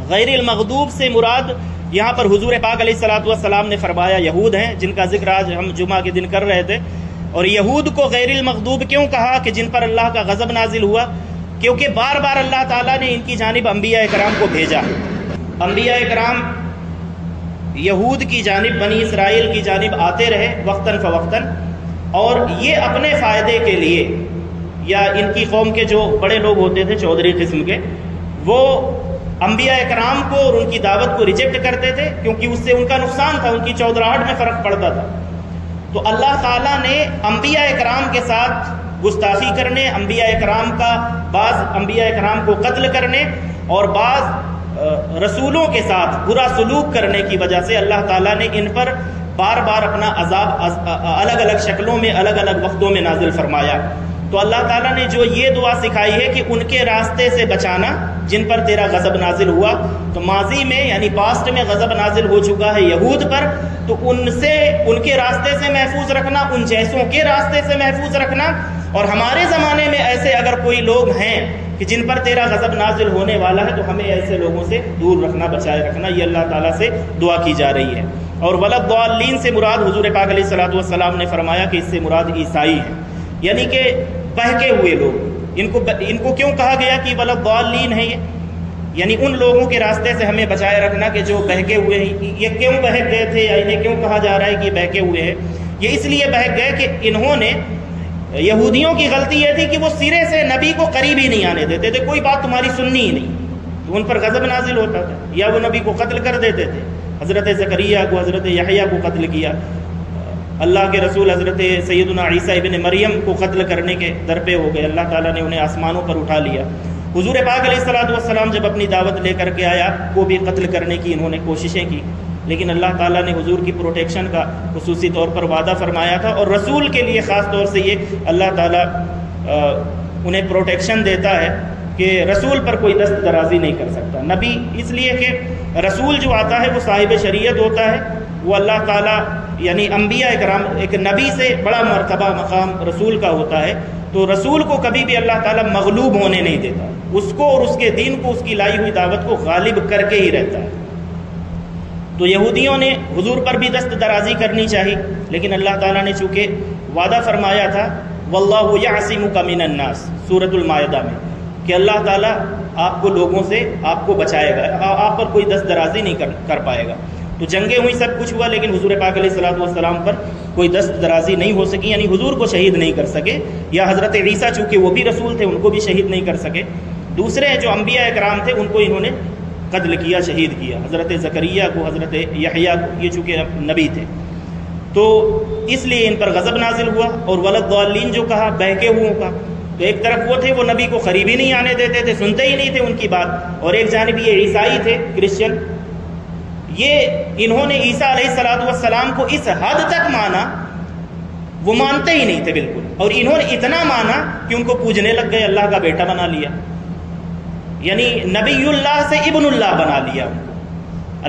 غیر المغضوب سے مراد یہاں پر حضور پاک علیہ الصلوۃ والسلام نے فرمایا یہود ہیں، جن کا ذکر آج ہم جمعہ کے دن کر رہے تھے. اور یہود کو غیر المغضوب کیوں کہا کہ جن پر اللہ کا غضب نازل ہوا؟ کیونکہ بار بار اللہ تعالیٰ نے ان کی جانب انبیاء کرام کو بھیجا. انبیاء کرام یہود کی جانب، بنی اسرائیل کی جانب آتے رہے وقتاً فوقتاً، اور یہ اپنے فائدے کے لیے یا ان کی قوم کے جو بڑے لوگ ہوتے تھے چودھری قسم کے، وہ انبیاء اکرام کو اور ان کی دعوت کو ریجیکٹ کرتے تھے، کیونکہ اس سے ان کا نقصان تھا، ان کی چودراہٹ میں فرق پڑتا تھا۔ تو اللہ تعالیٰ نے انبیاء اکرام کے ساتھ گستاخی کرنے، انبیاء اکرام کا بعض انبیاء اکرام کو قتل کرنے اور بعض رسولوں کے ساتھ برا سلوک کرنے کی وجہ سے اللہ تعالیٰ نے ان پر بار بار اپنا عذاب الگ الگ شکلوں میں الگ الگ وقتوں میں نازل فرمایا۔ تو اللہ تعالیٰ نے جو یہ دعا سکھائی ہے کہ ان کے راستے سے بچانا جن پر تیرا غضب نازل ہوا، تو ماضی میں یعنی پاسٹ میں غضب نازل ہو چکا ہے یہود پر، تو ان کے راستے سے محفوظ رکھنا، ان جیسوں کے راستے سے محفوظ رکھنا، اور ہمارے زمانے میں ایسے اگر کوئی لوگ ہیں کہ جن پر تیرا غضب نازل ہونے والا ہے تو ہمیں ایسے لوگوں سے دور رکھنا، بچائے رکھنا، یہ اللہ تعالیٰ سے دعا کی جا رہی ہے۔ اور وَلَضَّالِّينَ سے مراد حضور پاک علیہ الصلوۃ والسلام نے فرمایا کہ اس سے مراد عیسائی ہیں، یعنی کہ بہکے ہوئے لوگ۔ ان کو کیوں کہا گیا کہ وَلَضَّالِّينَ ہے؟ یعنی ان لوگوں کے راستے سے ہمیں بچائے رکھنا کہ جو بہکے ہوئے ہیں۔ یہ کیوں بہک گئے تھے یا انہیں کیوں کہا جا رہا ہے کہ بہکے ہوئے ہیں؟ یہ اس لیے بہک گئے کہ انہوں نے، یہودیوں کی غلطی یہ تھی کہ وہ سرے سے نبی کو قریب ہی نہیں آنے دیتے تھے، کوئی بات تمہاری سننی ہی نہیں، تو ان پر غضب نازل ہوتا تھا، یا وہ نبی کو قتل کر دیتے تھے۔ حضرت زکریا کو، حضرت یحییٰ کو قتل کیا، اللہ کے رسول حضرت سیدنا عیسیٰ ابن مریم کو قتل کرنے کے در پہ ہو گئے، اللہ تعالیٰ نے انہیں آسمانوں پر اٹھا لیا۔ حضور پاک علیہ الصلوۃ والسلام جب اپنی دعوت لے کر کے آیا کو بھی قتل کرنے کی انہوں نے کوششیں کی، لیکن اللہ تعالیٰ نے حضور کی پروٹیکشن کا خصوصی طور پر وعدہ فرمایا تھا، اور رسول کے لیے خاص طور سے یہ اللہ تعالیٰ انہیں پروٹیکشن دیتا ہے کہ رسول پر کوئی دست درازی نہیں کر سکتا۔ نبی اس لیے کہ رسول جو آتا ہے وہ صاحب شریعت ہوتا ہے، وہ اللہ تعالیٰ یعنی انبیاء اکرام، ایک نبی سے بڑا مرتبہ مقام رسول کا ہوتا ہے، تو رسول کو کبھی بھی اللہ تعالیٰ مغلوب ہونے نہیں دیتا، اس کو اور اس کے دین کو، اس کی لائی ہوئی دعوت کو غالب کر کے ہی رہتا ہے۔ تو یہودیوں نے حضور پر بھی دست درازی کرنی چاہی، لیکن اللہ تعالیٰ نے چونکہ وعدہ فرمایا تھا وَاللَّهُ يَعْصِمُكَ مِنَ النَّاسِ سورۃ المائدہ میں، کہ اللہ تعالیٰ آپ کو لوگوں سے آپ کو بچائے گا، آپ پر کوئی دست درازی نہیں کر پائے گا۔ تو جنگیں ہوئی، سب کچھ ہوا، لیکن حضور پاک علیہ الصلوۃ والسلام پر کوئی دست درازی نہیں ہو سکی، یعنی حضور کو شہید نہیں کر سکے، یا حضرت عیسیٰ چونکہ وہ بھی رسول تھے ان کو بھی شہید نہیں کر سکے۔ دوسرے جو انبیاء اکرام تھے ان کو انہوں نے قتل کیا، شہید کیا، حضرت زکریا کو، حضرت یحییٰ کو، یہ چونکہ نبی تھے، تو اس لیے ان پر غضب نازل ہوا۔ اور وَلَضَّالِّينَ جو کہا، بہکے ہوئوں کا، تو ایک طرف وہ تھے وہ نبی کو قریب ہی نہیں آنے دیتے تھے، سنتے ہی نہیں تھے ان کی بات، اور ایک جانب یہ عیسائی تھے، کرسچن، یہ انہوں نے عیسیٰ علیہ الصلوۃ والسلام کو اس حد تک مانا، وہ مانتے ہی نہیں تھے بالکل، اور انہوں نے اتنا مانا کہ ان کو پوجنے لگ گئے، اللہ کا بیٹا بنا لیا، یعنی نبی اللہ سے ابن اللہ بنا لیا۔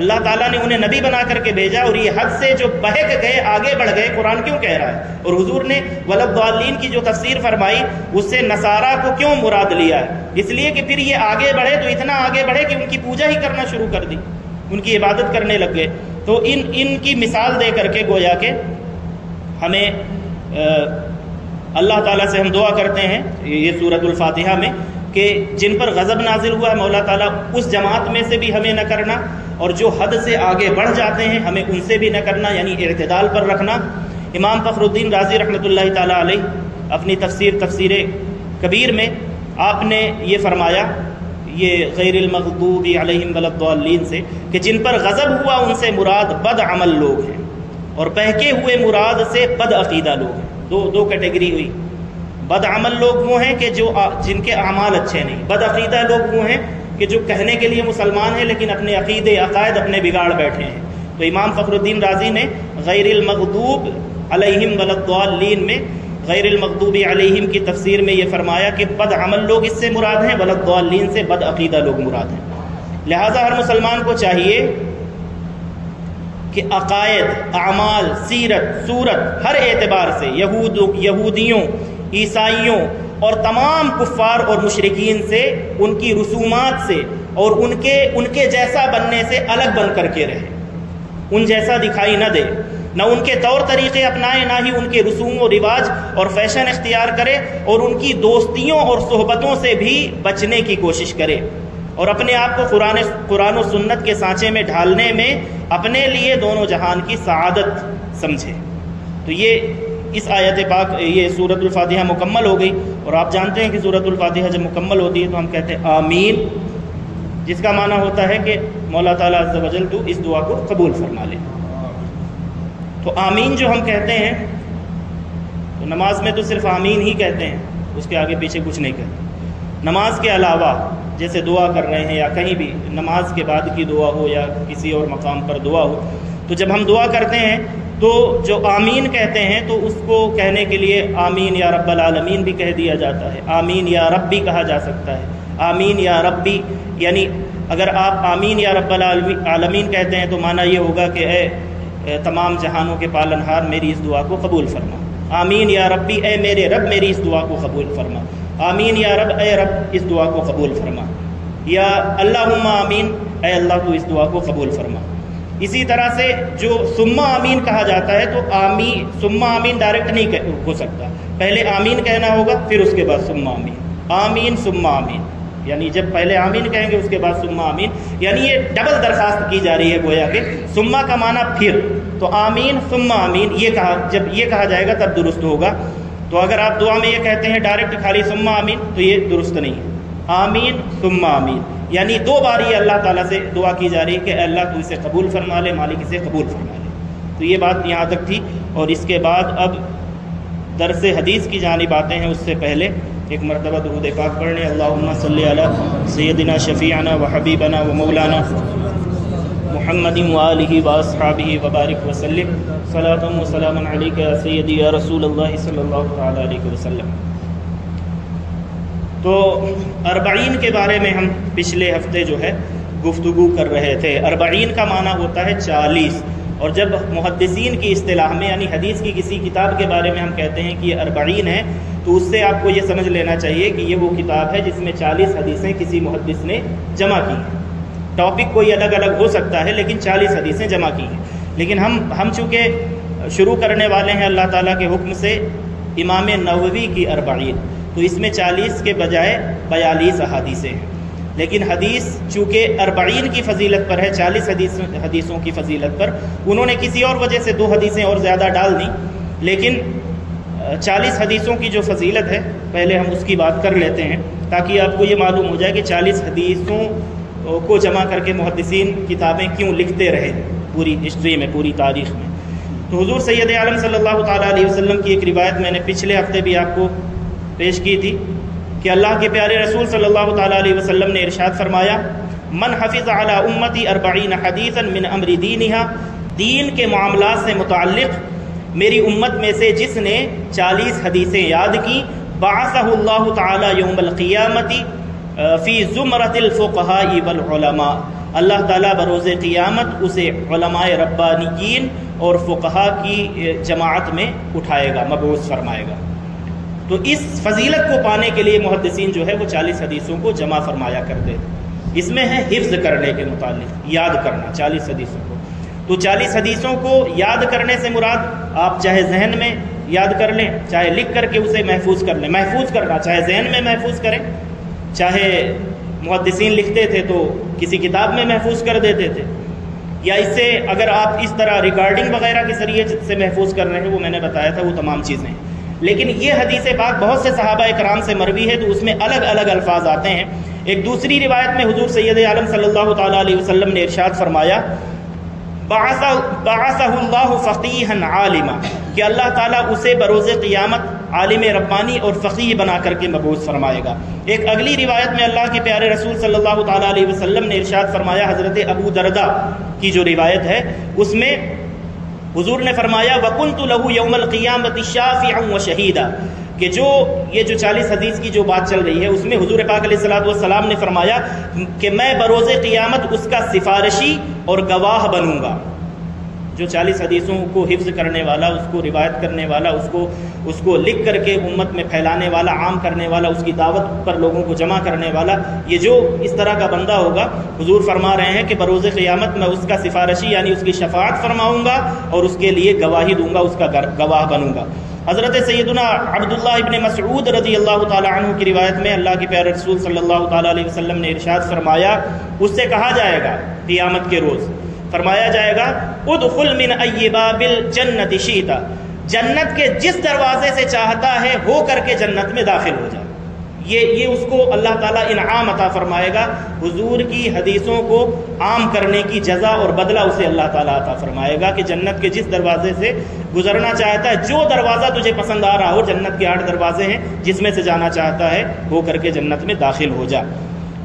اللہ تعالیٰ نے انہیں نبی بنا کر کے بھیجا، اور یہ حد سے جو بہک گئے، آگے بڑھ گئے، قرآن کیوں کہہ رہا ہے؟ اور حضور نے وَلَضَّالِّينَ کی جو تفسیر فرمائی اس سے نصارہ کو کیوں مراد لیا ہے؟ اس لیے کہ پھر یہ آگے بڑھے تو اتنا آگے بڑھے کہ ان کی پوجا ہی کرنا شروع کر دی، ان کی عبادت کرنے لگ گئے۔ تو ان کی مثال دے کر کے گویا کہ ہمیں اللہ تعالیٰ سے ہم دعا کرتے ہیں یہ سورۃ الفاتحہ میں کہ جن پر غضب نازل ہوا ہے مولا تعالیٰ اس جماعت میں سے بھی ہمیں نہ کرنا، اور جو حد سے آگے بڑھ جاتے ہیں ہمیں ان سے بھی نہ کرنا، یعنی اعتدال پر رکھنا۔ امام فخر الدین رازی رحمۃ اللہ تعالیٰ علیہ اپنی تفسیر کبیر میں آپ نے یہ فرمایا، یہ غیر المغضوب علیہم ولا الضالین سے، کہ جن پر غضب ہوا ان سے مراد بد عمل لوگ ہیں، اور بہکے ہوئے مراد سے بد عقیدہ لوگ ہیں۔ دو کیٹیگری ہوئی۔ بد عمل لوگ وہ ہیں کہ جن کے اعمال اچھے نہیں، بد عقیدہ لوگ وہ ہیں کہ جو کہنے کے لیے مسلمان ہیں لیکن اپنے عقیدے عقائد اپنے بگاڑ بیٹھے ہیں۔ تو امام فخر الدین رازی نے غیر المغضوب علیہم ولا الضالین میں غیر المغضوب علیہم کی تفسیر میں یہ فرمایا کہ بد عمل لوگ اس سے مراد ہیں، ولا الضالین سے بد عقیدہ لوگ مراد ہیں۔ لہٰذا ہر مسلمان کو چاہیے کہ عقائد، اعمال، سیرت، صورت، ہر اعتبار سے یہودیوں، عیسائیوں اور تمام کفار اور مشرکین سے، ان کی رسومات سے اور ان کے جیسا بننے سے الگ بن کر کے رہے، ان جیسا دکھائی نہ دے، نہ ان کے طور طریقے اپنائے، نہ ہی ان کے رسوم و رواج اور فیشن اختیار کرے، اور ان کی دوستیوں اور صحبتوں سے بھی بچنے کی کوشش کرے، اور اپنے آپ کو قرآن و سنت کے سانچے میں ڈھالنے میں اپنے لیے دونوں جہان کی سعادت سمجھے۔ تو یہ اس آیت پاک یہ سورۃ الفاتحہ مکمل ہو گئی، اور آپ جانتے ہیں کہ سورۃ الفاتحہ جب مکمل ہوتی ہے تو ہم کہتے ہیں آمین، جس کا معنی ہوتا ہے کہ مولا تعالیٰ عز و جل تو اس دعا کو قبول فرما لے۔ تو آمین جو ہم کہتے ہیں تو نماز میں تو صرف آمین ہی کہتے ہیں، اس کے آگے پیچھے کچھ نہیں کہتے۔ نماز کے علاوہ جیسے دعا کر رہے ہیں یا کہیں بھی نماز کے بعد کی دعا ہو یا کسی اور مقام پر دعا ہو، تو جب ہم دعا کرتے ہیں تو جو آمین کہتے ہیں تو اس کو کہنے کے لیے آمین یا رب العالمین بھی کہہ دیا جاتا ہے، آمین یا رب بھی کہا جا سکتا ہے۔ آمین یا ربی، یعنی اگر آپ آمین یا رب العالمین کہتے ہیں تو معنی یہ ہوگا کہ اے تمام جہانوں کے پالنہار میری اس دعا کو قبول فرما۔ آمین یا ربی، اے میرے رب میری اس دعا کو قبول فرما۔ آمین یا رب، اے رب اس دعا کو قبول فرما۔ یا اللہم آمین، اے اللہ تو اس دعا کو قبول فرما۔ اسی طرح سے جو ثم آمین کہا جاتا ہے تو آمین ثم آمین ڈائریکٹ نہیں ہو سکتا، پہلے آمین کہنا ہوگا پھر اس کے بعد ثم آمین، آمین ثم آمین، یعنی جب پہلے آمین کہیں گے اس کے بعد ثم آمین، یعنی یہ ڈبل درخواست کی جا رہی ہے گویا کہ ثم کا معنی پھر، تو آمین ثم آمین یہ کہا، جب یہ کہا جائے گا تب درست ہوگا۔ تو اگر آپ دعا میں یہ کہتے ہیں ڈائریکٹ خالی ثم آمین تو یہ درست نہیں ہے، آمین ثم آمین، یعنی دو بار یہ اللہ تعالیٰ سے دعا کی جا رہی ہے کہ اے اللہ تو اسے قبول فرما لے، مالک اسے قبول فرما لے۔ تو یہ بات یہاں تک تھی، اور اس کے بعد اب درس حدیث کی جانب آتے ہیں۔ اس سے پہلے ایک مرتبہ درود پاک پڑھ لیں، اللہم صلی علی سیدنا شفیعنا و حبیبنا و مولانا محمد وآلہ واصحابہ وبارک وسلم، صلاۃ و سلام علیک یا سیدی یا رسول اللہ صلی اللہ تعالی علیہ وسلم۔ تو اربعین کے بارے میں ہم پچھلے ہفتے جو ہے گفتگو کر رہے تھے۔ اربعین کا معنی ہوتا ہے 40، اور جب محدثین کی اصطلاح میں یعنی حدیث کی کسی کتاب کے بارے میں ہم کہتے ہیں کہ یہ اربعین ہے تو اس سے آپ کو یہ سمجھ لینا چاہیے کہ یہ وہ کتاب ہے جس میں 40 حدیثیں کسی محدث نے جمع کی ہیں۔ ٹاپک کوئی الگ الگ ہو سکتا ہے لیکن 40 حدیثیں جمع کی ہیں۔ لیکن ہم چونکہ شروع کرنے والے ہیں اللہ تعالیٰ کے حکم سے امام نووی کی اربعین، تو اس میں 40 کے بجائے 42 احادیثیں ہیں، لیکن حدیث چونکہ اربعین کی فضیلت پر ہے، 40 حدیثوں کی فضیلت پر، انہوں نے کسی اور وجہ سے 2 حدیثیں اور زیادہ ڈال دیں، لیکن 40 حدیثوں کی جو فضیلت ہے پہلے ہم اس کی بات کر لیتے ہیں تاکہ آپ کو یہ معلوم ہو جائے کہ 40 حدیثوں کو جمع کر کے محدثین کتابیں کیوں لکھتے رہے پوری ہسٹری میں، پوری تاریخ میں۔ تو حضور سید عالم صلی اللہ تعالیٰ علیہ وسلم کی ایک روایت میں نے پچھلے ہفتے بھی آپ کو پیش کی تھی کہ اللہ کے پیارے رسول صلی اللہ تعالیٰ علیہ وسلم نے ارشاد فرمایا، من حفظ علی امتی 40 حدیثا من امر دینہا، دین کے معاملات سے متعلق میری امت میں سے جس نے 40 حدیثیں یاد کی، بعثہ اللہ تعالی یوم القیامت فی زمرۃ الفقہاء والعلماء، اللہ تعالیٰ بروز قیامت اسے علماء ربانیین اور فقہاء کی جماعت میں اٹھائے گا، مبعوث فرمائے گا۔ تو اس فضیلت کو پانے کے لیے محدثین جو ہے وہ 40 حدیثوں کو جمع فرمایا کرتے تھے۔ اس میں ہے حفظ کرنے کے متعلق، یاد کرنا 40 حدیثوں کو۔ تو 40 حدیثوں کو یاد کرنے سے مراد آپ چاہے ذہن میں یاد کر لیں، چاہے لکھ کر کے اسے محفوظ کر لیں، محفوظ کرنا چاہے ذہن میں محفوظ کریں، چاہے محدثین لکھتے تھے تو کسی کتاب میں محفوظ کر دیتے تھے، یا اس سے اگر آپ اس طرح ریکارڈنگ وغیرہ کے ذریعے سے محفوظ کر رہے ہیں، وہ میں نے بتایا تھا وہ تمام چیزیں ہیں۔ لیکن یہ حدیث پاک بہت سے صحابہ کرام سے مروی ہے تو اس میں الگ الگ الفاظ آتے ہیں۔ ایک دوسری روایت میں حضور سید عالم صلی اللہ تعالیٰ علیہ وسلم نے ارشاد فرمایا، بعثہ اللہ فقیہا عالما، کہ اللہ تعالیٰ اسے بروز قیامت عالم ربانی اور فقیہ بنا کر کے مبعوث فرمائے گا۔ ایک اگلی روایت میں اللہ کے پیارے رسول صلی اللہ تعالیٰ علیہ وسلم نے ارشاد فرمایا، حضرت ابو درداء کی جو روایت ہے اس میں حضور نے فرمایا، وَكُنْتُ لَهُ يَوْمَ الْقِيَامَةِ شَافِعًا وَشَهِيدًا، کہ جو یہ جو 40 حدیث کی جو بات چل رہی ہے اس میں حضور پاک علیہ الصلوۃ والسلام نے فرمایا کہ میں بروز قیامت اس کا سفارشی اور گواہ بنوں گا۔ جو 40 حدیثوں کو حفظ کرنے والا، اس کو روایت کرنے والا، اس کو لکھ کر کے امت میں پھیلانے والا، عام کرنے والا، اس کی دعوت پر لوگوں کو جمع کرنے والا، یہ جو اس طرح کا بندہ ہوگا، حضور فرما رہے ہیں کہ بروز قیامت میں اس کا سفارشی یعنی اس کی شفاعت فرماؤں گا اور اس کے لیے گواہی دوں گا، اس کا گواہ بنوں گا۔ حضرت سیدنا عبداللہ ابن مسعود رضی اللہ تعالیٰ عنہ کی روایت میں اللہ کے پیارے رسول صلی اللہ تعالیٰ علیہ وسلم نے ارشاد فرمایا، اس سے کہا جائے گا قیامت کے روز، فرمایا جائے گا ادخل من ای باب الجنت شئت، جنت کے جس دروازے سے چاہتا ہے ہو کر کے جنت میں داخل ہو جائے. یہ اس کو اللہ تعالیٰ انعام عطا فرمائے گا. حضور کی حدیثوں کو عام کرنے کی جزا اور بدلہ اسے اللہ تعالیٰ عطا فرمائے گا کہ جنت کے جس دروازے سے گزرنا چاہتا ہے، جو دروازہ تجھے پسند آ رہا ہو، جنت کے 8 دروازے ہیں، جس میں سے جانا چاہتا ہے ہو کر کے جنت میں داخل ہو جا.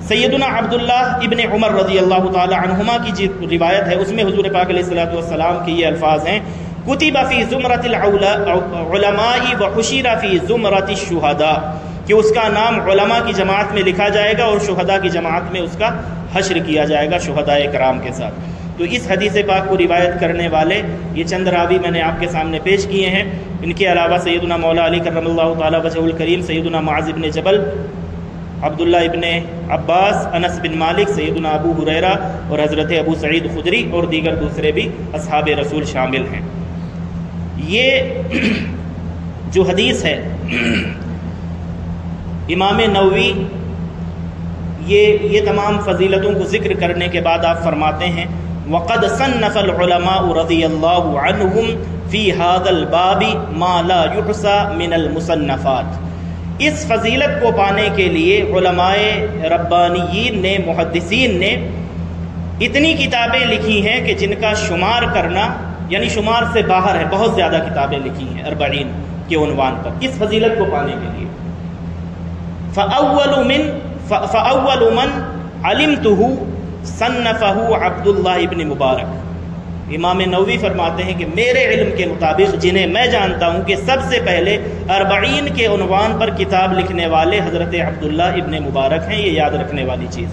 سیدنا عبداللہ ابن عمر رضی اللہ تعالی عنہما کی جو روایت ہے، اس میں حضور پاک علیہ الصلوۃ والسلام کے یہ الفاظ ہیں: کتب فی زمرۃ العلماء وحشر فی زمرۃ الشہداء، کہ اس کا نام علماء کی جماعت میں لکھا جائے گا اور شہداء کی جماعت میں اس کا حشر کیا جائے گا شہداء کرام کے ساتھ. تو اس حدیث پاک کو روایت کرنے والے یہ چند راوی میں نے آپ کے سامنے پیش کیے ہیں. ان کے علاوہ سیدنا مولا علی کرم اللہ تعالی وجہہ الکریم، سیدنا معاذ بن جبل، عبداللہ ابن عباس، انس بن مالک، سیدنا ابو ہریرہ اور حضرت ابو سعید خدری اور دیگر دوسرے بھی اصحاب رسول شامل ہیں. یہ جو حدیث ہے، امام نووی یہ تمام فضیلتوں کو ذکر کرنے کے بعد آپ فرماتے ہیں: وقد صنف العلماء رضی اللہ عنہم فی ھذا الباب ما لا یحصى من المصنفات. اس فضیلت کو پانے کے لیے علماء ربانیین نے، محدثین نے اتنی کتابیں لکھی ہیں کہ جن کا شمار کرنا یعنی شمار سے باہر ہے. بہت زیادہ کتابیں لکھی ہیں 40 کے عنوان پر اس فضیلت کو پانے کے لیے. فَأَوَّلُ مَنْ عَلِمْتُهُ صَنَّفَهُ عبداللہ ابن مبارک. امام نووی فرماتے ہیں کہ میرے علم کے مطابق جنہیں میں جانتا ہوں کہ سب سے پہلے 40 کے عنوان پر کتاب لکھنے والے حضرت عبداللہ ابن مبارک ہیں. یہ یاد رکھنے والی چیز.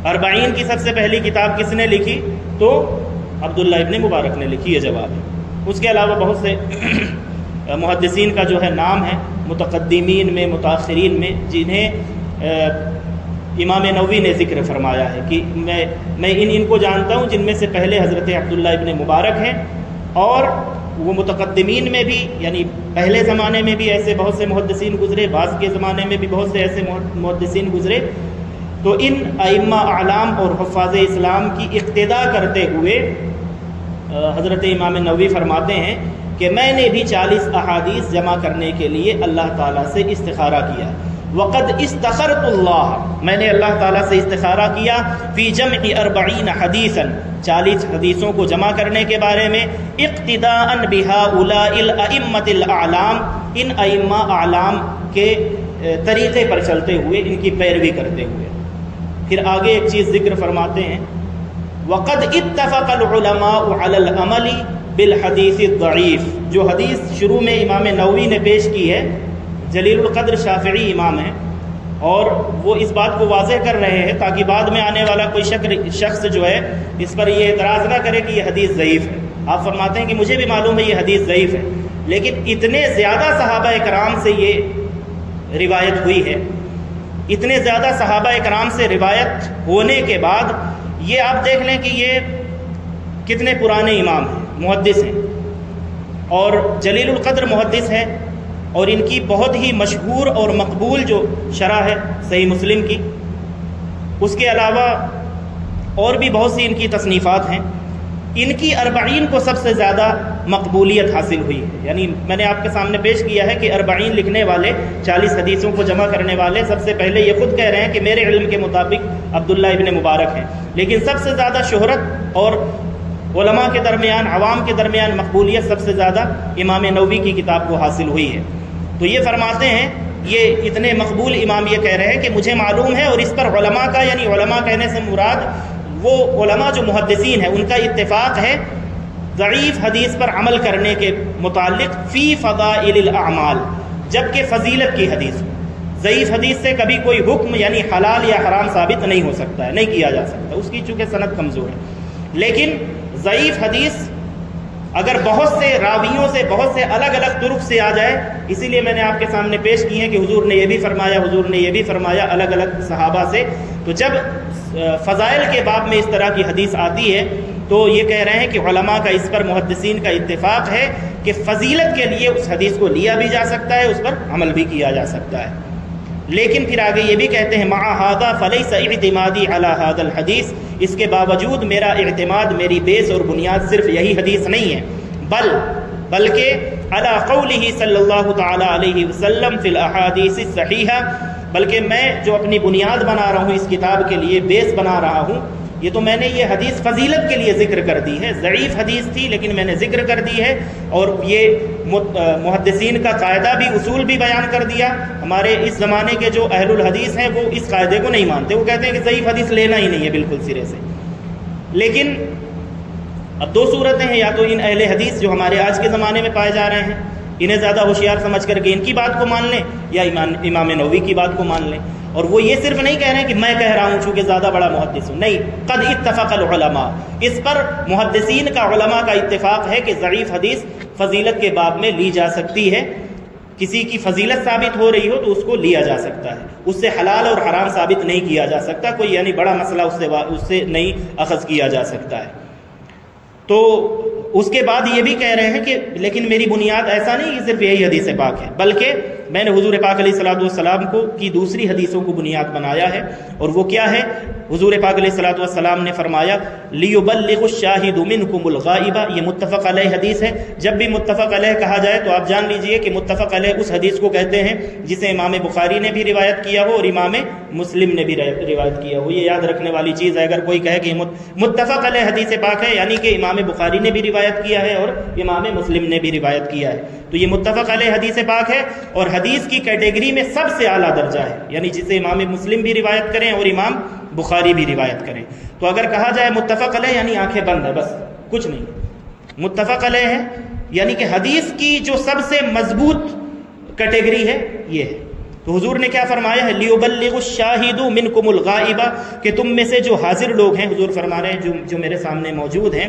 40 کی سب سے پہلی کتاب کس نے لکھی؟ تو عبداللہ ابن مبارک نے لکھی. یہ جواب ہے. اس کے علاوہ بہت سے محدثین کا جو ہے نام ہے، متقدمین میں، متاخرین میں، جنہیں امام نووی نے ذکر فرمایا ہے کہ میں ان کو جانتا ہوں، جن میں سے پہلے حضرت عبداللہ ابن مبارک ہیں. اور وہ متقدمین میں بھی، یعنی پہلے زمانے میں بھی ایسے بہت سے محدثین گزرے، بعض کے زمانے میں بھی بہت سے ایسے محدثین گزرے. تو ان ائمہ اعلام اور حفاظ اسلام کی اقتدا کرتے ہوئے حضرت امام نووی فرماتے ہیں کہ میں نے بھی 40 احادیث جمع کرنے کے لیے اللہ تعالیٰ سے استخارہ کیا. وقد استخرت اللہ، میں نے اللہ تعالیٰ سے استخارہ کیا فی جمع 40 حدیثا، 40 حدیثوں کو جمع کرنے کے بارے میں، اقتداء بہؤلاء الائمۃ الاعلام، ان ائمہ اعلام کے طریقے پر چلتے ہوئے، ان کی پیروی کرتے ہوئے. پھر آگے ایک چیز ذکر فرماتے ہیں: وقد اتفق العلماء علی العمل بالحدیث الضعیف. جو حدیث شروع میں امام نووی نے پیش کی ہے، جلیل القدر شافعی امام ہیں، اور وہ اس بات کو واضح کر رہے ہیں تاکہ بعد میں آنے والا کوئی شخص جو ہے اس پر یہ اعتراض نہ کرے کہ یہ حدیث ضعیف ہے. آپ فرماتے ہیں کہ مجھے بھی معلوم ہے یہ حدیث ضعیف ہے، لیکن اتنے زیادہ صحابہ کرام سے یہ روایت ہوئی ہے، اتنے زیادہ صحابہ کرام سے روایت ہونے کے بعد یہ آپ دیکھ لیں کہ یہ کتنے پرانے امام ہیں، محدث ہیں، اور جلیل القدر محدث ہے، اور ان کی بہت ہی مشہور اور مقبول جو شرح ہے صحیح مسلم کی. اس کے علاوہ اور بھی بہت سی ان کی تصنیفات ہیں. ان کی 40 کو سب سے زیادہ مقبولیت حاصل ہوئی ہے. یعنی میں نے آپ کے سامنے پیش کیا ہے کہ 40 لکھنے والے، 40 حدیثوں کو جمع کرنے والے، سب سے پہلے یہ خود کہہ رہے ہیں کہ میرے علم کے مطابق عبداللہ ابن مبارک ہیں، لیکن سب سے زیادہ شہرت اور علماء کے درمیان، عوام کے درمیان مقبولیت سب سے زیادہ امام نووی کی کتاب کو حاصل ہوئی ہے. تو یہ فرماتے ہیں، یہ اتنے مقبول امام یہ کہہ رہے ہیں کہ مجھے معلوم ہے، اور اس پر علماء کا، یعنی علماء کہنے سے مراد وہ علماء جو محدثین ہیں، ان کا اتفاق ہے ضعیف حدیث پر عمل کرنے کے متعلق فی فضائل الاعمال، جبکہ فضیلت کی حدیث. ضعیف حدیث سے کبھی کوئی حکم یعنی حلال یا حرام ثابت نہیں ہو سکتا ہے، نہیں کیا جا سکتا، اس کی چونکہ سند کمزور ہے. لیکن ضعیف حدیث اگر بہت سے راویوں سے، بہت سے الگ الگ طرق سے آ جائے، اسی لیے میں نے آپ کے سامنے پیش کی ہے کہ حضور نے یہ بھی فرمایا، حضور نے یہ بھی فرمایا، الگ الگ صحابہ سے. تو جب فضائل کے باب میں اس طرح کی حدیث آتی ہے تو یہ کہہ رہے ہیں کہ علماء کا اس پر، محدثین کا اتفاق ہے کہ فضیلت کے لیے اس حدیث کو لیا بھی جا سکتا ہے، اس پر عمل بھی کیا جا سکتا ہے. لیکن پھر آگے یہ بھی کہتے ہیں مع ھذا فلیس اعتمادی علی ھذا الحدیث، اس کے باوجود میرا اعتماد، میری بیس اور بنیاد صرف یہی حدیث نہیں ہے، بل بلکہ علی قولہ صلی اللہ تعالی علیہ وسلم فی الاحادیث الصحیحہ، بلکہ میں جو اپنی بنیاد بنا رہا ہوں اس کتاب کے لیے، بیس بنا رہا ہوں، یہ تو میں نے یہ حدیث فضیلت کے لیے ذکر کر دی ہے، ضعیف حدیث تھی لیکن میں نے ذکر کر دی ہے، اور یہ محدثین کا قاعدہ بھی، اصول بھی بیان کر دیا۔ ہمارے اس زمانے کے جو اہل الحدیث ہیں وہ اس قاعدے کو نہیں مانتے، وہ کہتے ہیں کہ ضعیف حدیث لینا ہی نہیں ہے بالکل سرے سے۔ لیکن اب دو صورتیں ہیں، یا تو ان اہل حدیث جو ہمارے آج کے زمانے میں پائے جا رہے ہیں انہیں زیادہ ہوشیار سمجھ کر کے ان کی بات کو مان لیں، یا امام نووی کی بات کو مان لیں۔ اور وہ یہ صرف نہیں کہہ رہے ہیں کہ میں کہہ رہا ہوں چونکہ زیادہ بڑا محدث ہوں، نہیں، قد اتفق العلماء، اس پر محدثین کا، علماء کا اتفاق ہے کہ ضعیف حدیث فضیلت کے باب میں لی جا سکتی ہے، کسی کی فضیلت ثابت ہو رہی ہو تو اس کو لیا جا سکتا ہے، اس سے حلال اور حرام ثابت نہیں کیا جا سکتا، کوئی یعنی بڑا مسئلہ اس سے نہیں اخذ کیا جا سکتا ہے۔ تو اس کے بعد یہ بھی کہہ رہے ہیں کہ لیکن میری بنیاد ایسا نہیں کہ صرف یہی حدیث پاک ہے، بلکہ میں نے حضور پاک علیہ الصلوۃ والسلام کی دوسری حدیثوں کو بنیاد بنایا ہے، اور وہ کیا ہے؟ حضور پاک علیہ الصلوۃ والسلام نے فرمایا لیبلغ الشاہد منکم الغائب، یہ متفق علیہ حدیث ہے۔ جب بھی متفق علیہ کہا جائے تو آپ جان لیجئے کہ متفق علیہ اس حدیث کو کہتے ہیں جسے امام بخاری نے بھی روایت کیا ہو اور امام مسلم نے بھی روایت کیا ہو۔ یہ یاد رکھنے والی چیز ہے، اگر کوئی کہے کہ متفق علیہ حدیث پاک ہے یعنی کہ امام بخاری نے بھی روایت کیا ہے اور امام مسلم نے بھی روایت کیا ہے، تو یہ متفق علیہ حدیث پاک ہے، اور حدیث کی کیٹیگری میں سب سے اعلیٰ درجہ ہے، یعنی جسے امام مسلم بھی روایت کریں اور امام بخاری بھی روایت کریں۔ تو اگر کہا جائے متفق علیہ یعنی آنکھیں بند ہے، بس کچھ نہیں، متفق علیہ ہے یعنی کہ حدیث کی جو سب سے مضبوط کیٹیگری ہے یہ ہے۔ تو حضور نے کیا فرمایا ہے؟ لیبلغ الشاہد منکم الغائب، کہ تم میں سے جو حاضر لوگ ہیں، حضور فرما رہے ہیں جو میرے سامنے موجود ہیں،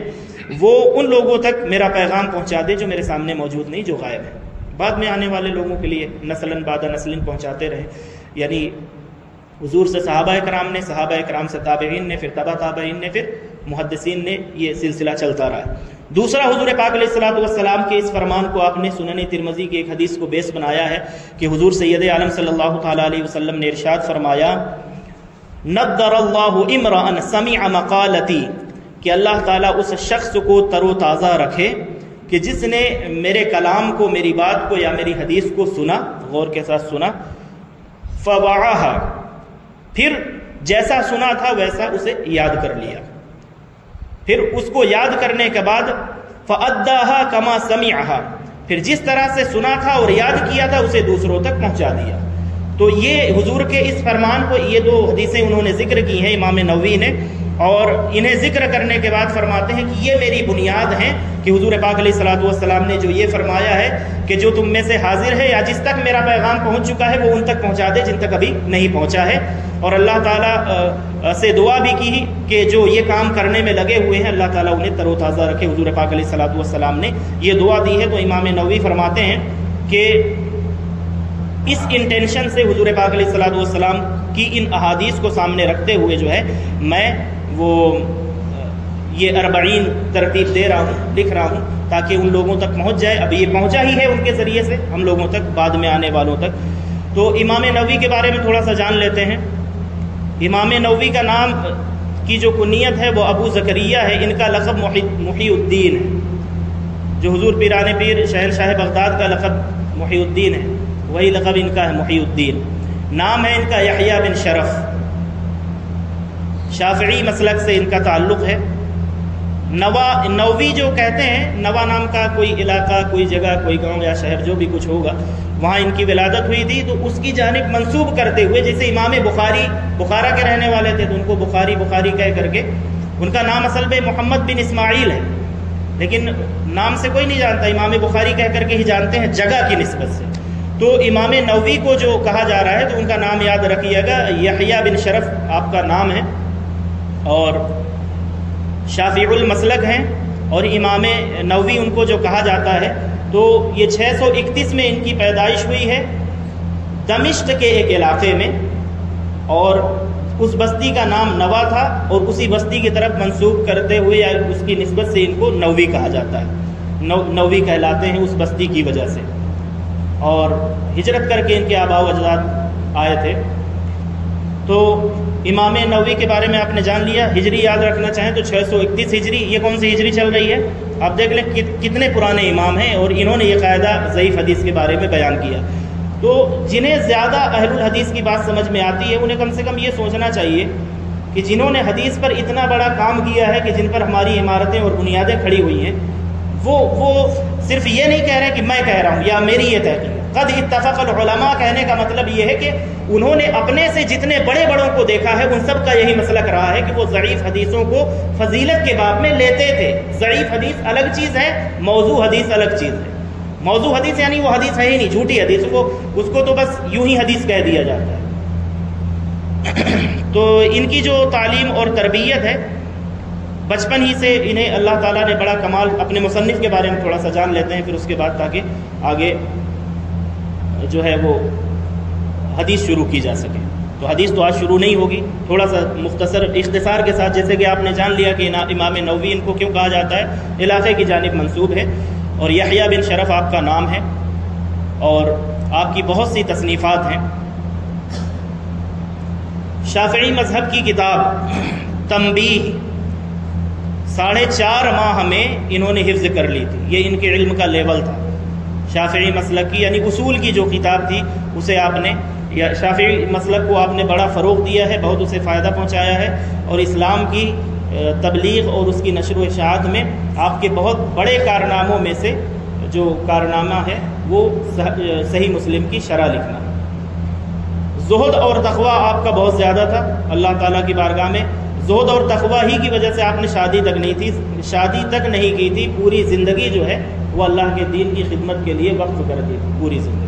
وہ ان لوگوں تک میرا پیغام پہنچا دے جو میرے سامنے موجود نہیں، جو غائب ہیں، بعد میں آنے والے لوگوں کے لیے نسلاً بعد نسلاً پہنچاتے رہے۔ یعنی حضور سے صحابہ کرام نے، صحابہ کرام سے تابعین نے، پھر تبع تابعین نے، پھر محدثین نے، یہ سلسلہ چلتا رہا۔ دوسرا، حضور پاک علیہ الصلوۃ والسلام کے اس فرمان کو آپ نے سنن ترمذی کی ایک حدیث کو بیس بنایا ہے کہ حضور سید عالم صلی اللہ تعالیٰ علیہ وسلم نے ارشاد فرمایا نضر اللہ امرأ سمع مقالتی، کہ اللہ تعالیٰ اس شخص کو تر و تازہ رکھے کہ جس نے میرے کلام کو، میری بات کو یا میری حدیث کو سنا، غور کے ساتھ سنا، فوعاها، پھر جیسا سنا تھا ویسا اسے یاد کر لیا، پھر اس کو یاد کرنے کے بعد فأداها كما سمعها، پھر جس طرح سے سنا تھا اور یاد کیا تھا اسے دوسروں تک پہنچا دیا۔ تو یہ حضور کے اس فرمان کو، یہ دو حدیثیں انہوں نے ذکر کی ہیں امام نووی نے، اور انہیں ذکر کرنے کے بعد فرماتے ہیں کہ یہ میری بنیاد ہیں کہ حضور پاک علیہ الصلوۃ والسلام نے جو یہ فرمایا ہے کہ جو تم میں سے حاضر ہے یا جس تک میرا پیغام پہنچ چکا ہے وہ ان تک پہنچا دے جن تک ابھی نہیں پہنچا ہے۔ اور اللہ تعالیٰ سے دعا بھی کی کہ جو یہ کام کرنے میں لگے ہوئے ہیں اللہ تعالیٰ انہیں تر و تازہ رکھے۔ حضور پاک علیہ الصلوۃ والسلام نے یہ دعا دی ہے۔ تو امام نووی فرماتے ہیں کہ اس انٹینشن سے حضور پاک علیہ الصلوۃ والسلام کی ان احادیث کو سامنے رکھتے ہوئے جو ہے میں وہ یہ 40 ترتیب دے رہا ہوں، لکھ رہا ہوں تاکہ ان لوگوں تک پہنچ جائے۔ اب یہ پہنچا ہی ہے ان کے ذریعے سے ہم لوگوں تک، بعد میں آنے والوں تک۔ تو امام نووی کے بارے میں تھوڑا سا جان لیتے ہیں۔ امام نووی کا نام کی جو کنیت ہے وہ ابو زکریا ہے، ان کا لقب محی الدین ہے، جو حضور پیران پیر شہنشاہ بغداد کا لقب محی الدین ہے، وہی لقب ان کا ہے محی الدین۔ نام ہے ان کا یحییٰ بن شرف، شافعی مسلک سے ان کا تعلق ہے۔ نووی جو کہتے ہیں، نوا نام کا کوئی علاقہ، کوئی جگہ، کوئی گاؤں یا شہر جو بھی کچھ ہوگا، وہاں ان کی ولادت ہوئی تھی، تو اس کی جانب منسوب کرتے ہوئے، جیسے امام بخاری بخارا کے رہنے والے تھے تو ان کو بخاری بخاری کہہ کر کے، ان کا نام اصل میں محمد بن اسماعیل ہے، لیکن نام سے کوئی نہیں جانتا، امام بخاری کہہ کر کے ہی جانتے ہیں جگہ کی نسبت سے۔ تو امام نووی کو جو کہا جا رہا ہے تو ان کا نام یاد رکھیے گا، یحییٰ بن شرف آپ کا نام ہے، اور شافعی المسلک ہیں، اور امام نووی ان کو جو کہا جاتا ہے۔ تو یہ 631 میں ان کی پیدائش ہوئی ہے دمشق کے ایک علاقے میں، اور اس بستی کا نام نوا تھا، اور اسی بستی کی طرف منسوب کرتے ہوئے یا اس کی نسبت سے ان کو نووی کہا جاتا ہے، نووی کہلاتے ہیں اس بستی کی وجہ سے، اور ہجرت کر کے ان کے آباء و اجداد آئے تھے۔ تو امام نووی کے بارے میں آپ نے جان لیا، ہجری یاد رکھنا چاہیں تو 631 ہجری، یہ کون سی ہجری چل رہی ہے؟ آپ دیکھ لیں کتنے پرانے امام ہیں، اور انہوں نے یہ قاعدہ ضعیف حدیث کے بارے میں بیان کیا۔ تو جنہیں زیادہ اہل الحدیث کی بات سمجھ میں آتی ہے انہیں کم سے کم یہ سوچنا چاہیے کہ جنہوں نے حدیث پر اتنا بڑا کام کیا ہے کہ جن پر ہماری عمارتیں اور بنیادیں کھڑی ہوئی ہیں، وہ صرف یہ نہیں کہہ رہے کہ میں کہہ رہا ہوں یا میری یہ تحقیق۔ قد اتفق العلماء کہنے کا مطلب یہ ہے کہ انہوں نے اپنے سے جتنے بڑے بڑوں کو دیکھا ہے ان سب کا یہی مسلک رہا ہے کہ وہ ضعیف حدیثوں کو فضیلت کے باب میں لیتے تھے۔ ضعیف حدیث الگ چیز ہے، موضوع حدیث الگ چیز ہے۔ موضوع حدیث یعنی وہ حدیث ہے ہی نہیں، جھوٹی حدیث، اس کو تو بس یوں ہی حدیث کہہ دیا جاتا ہے۔ تو ان کی جو تعلیم اور تربیت ہے بچپن ہی سے انہیں اللہ تعالیٰ نے بڑا کمال، اپنے مصنف کے بارے میں تھوڑا سا جان لیتے ہیں پھر اس کے بعد، تاکہ آگے جو ہے وہ حدیث شروع کی جا سکے۔ تو حدیث تو آج شروع نہیں ہوگی، تھوڑا سا مختصر اختصار کے ساتھ، جیسے کہ آپ نے جان لیا کہ امام نووی ان کو کیوں کہا جاتا ہے، علاقے کی جانب منسوب ہے، اور یحییٰ بن شرف آپ کا نام ہے، اور آپ کی بہت سی تصنیفات ہیں۔ شافعی مذہب کی کتاب تنبیہ 4.5 ماہ میں انہوں نے حفظ کر لی تھی، یہ ان کے علم کا لیول تھا۔ شافعی مسلک کی یعنی اصول کی جو کتاب تھی اسے آپ نے، یا شافعی مسلک کو آپ نے بڑا فروغ دیا ہے، بہت اسے فائدہ پہنچایا ہے، اور اسلام کی تبلیغ اور اس کی نشر و اشاعت میں آپ کے بہت بڑے کارناموں میں سے جو کارنامہ ہے وہ صحیح مسلم کی شرح لکھنا۔ زہد اور تقوی آپ کا بہت زیادہ تھا اللہ تعالیٰ کی بارگاہ میں، زہد اور تقوی ہی کی وجہ سے آپ نے شادی تک نہیں کی تھی، پوری زندگی جو ہے وہ اللہ کے دین کی خدمت کے لیے وقف کر دی تھی، پوری زندگی۔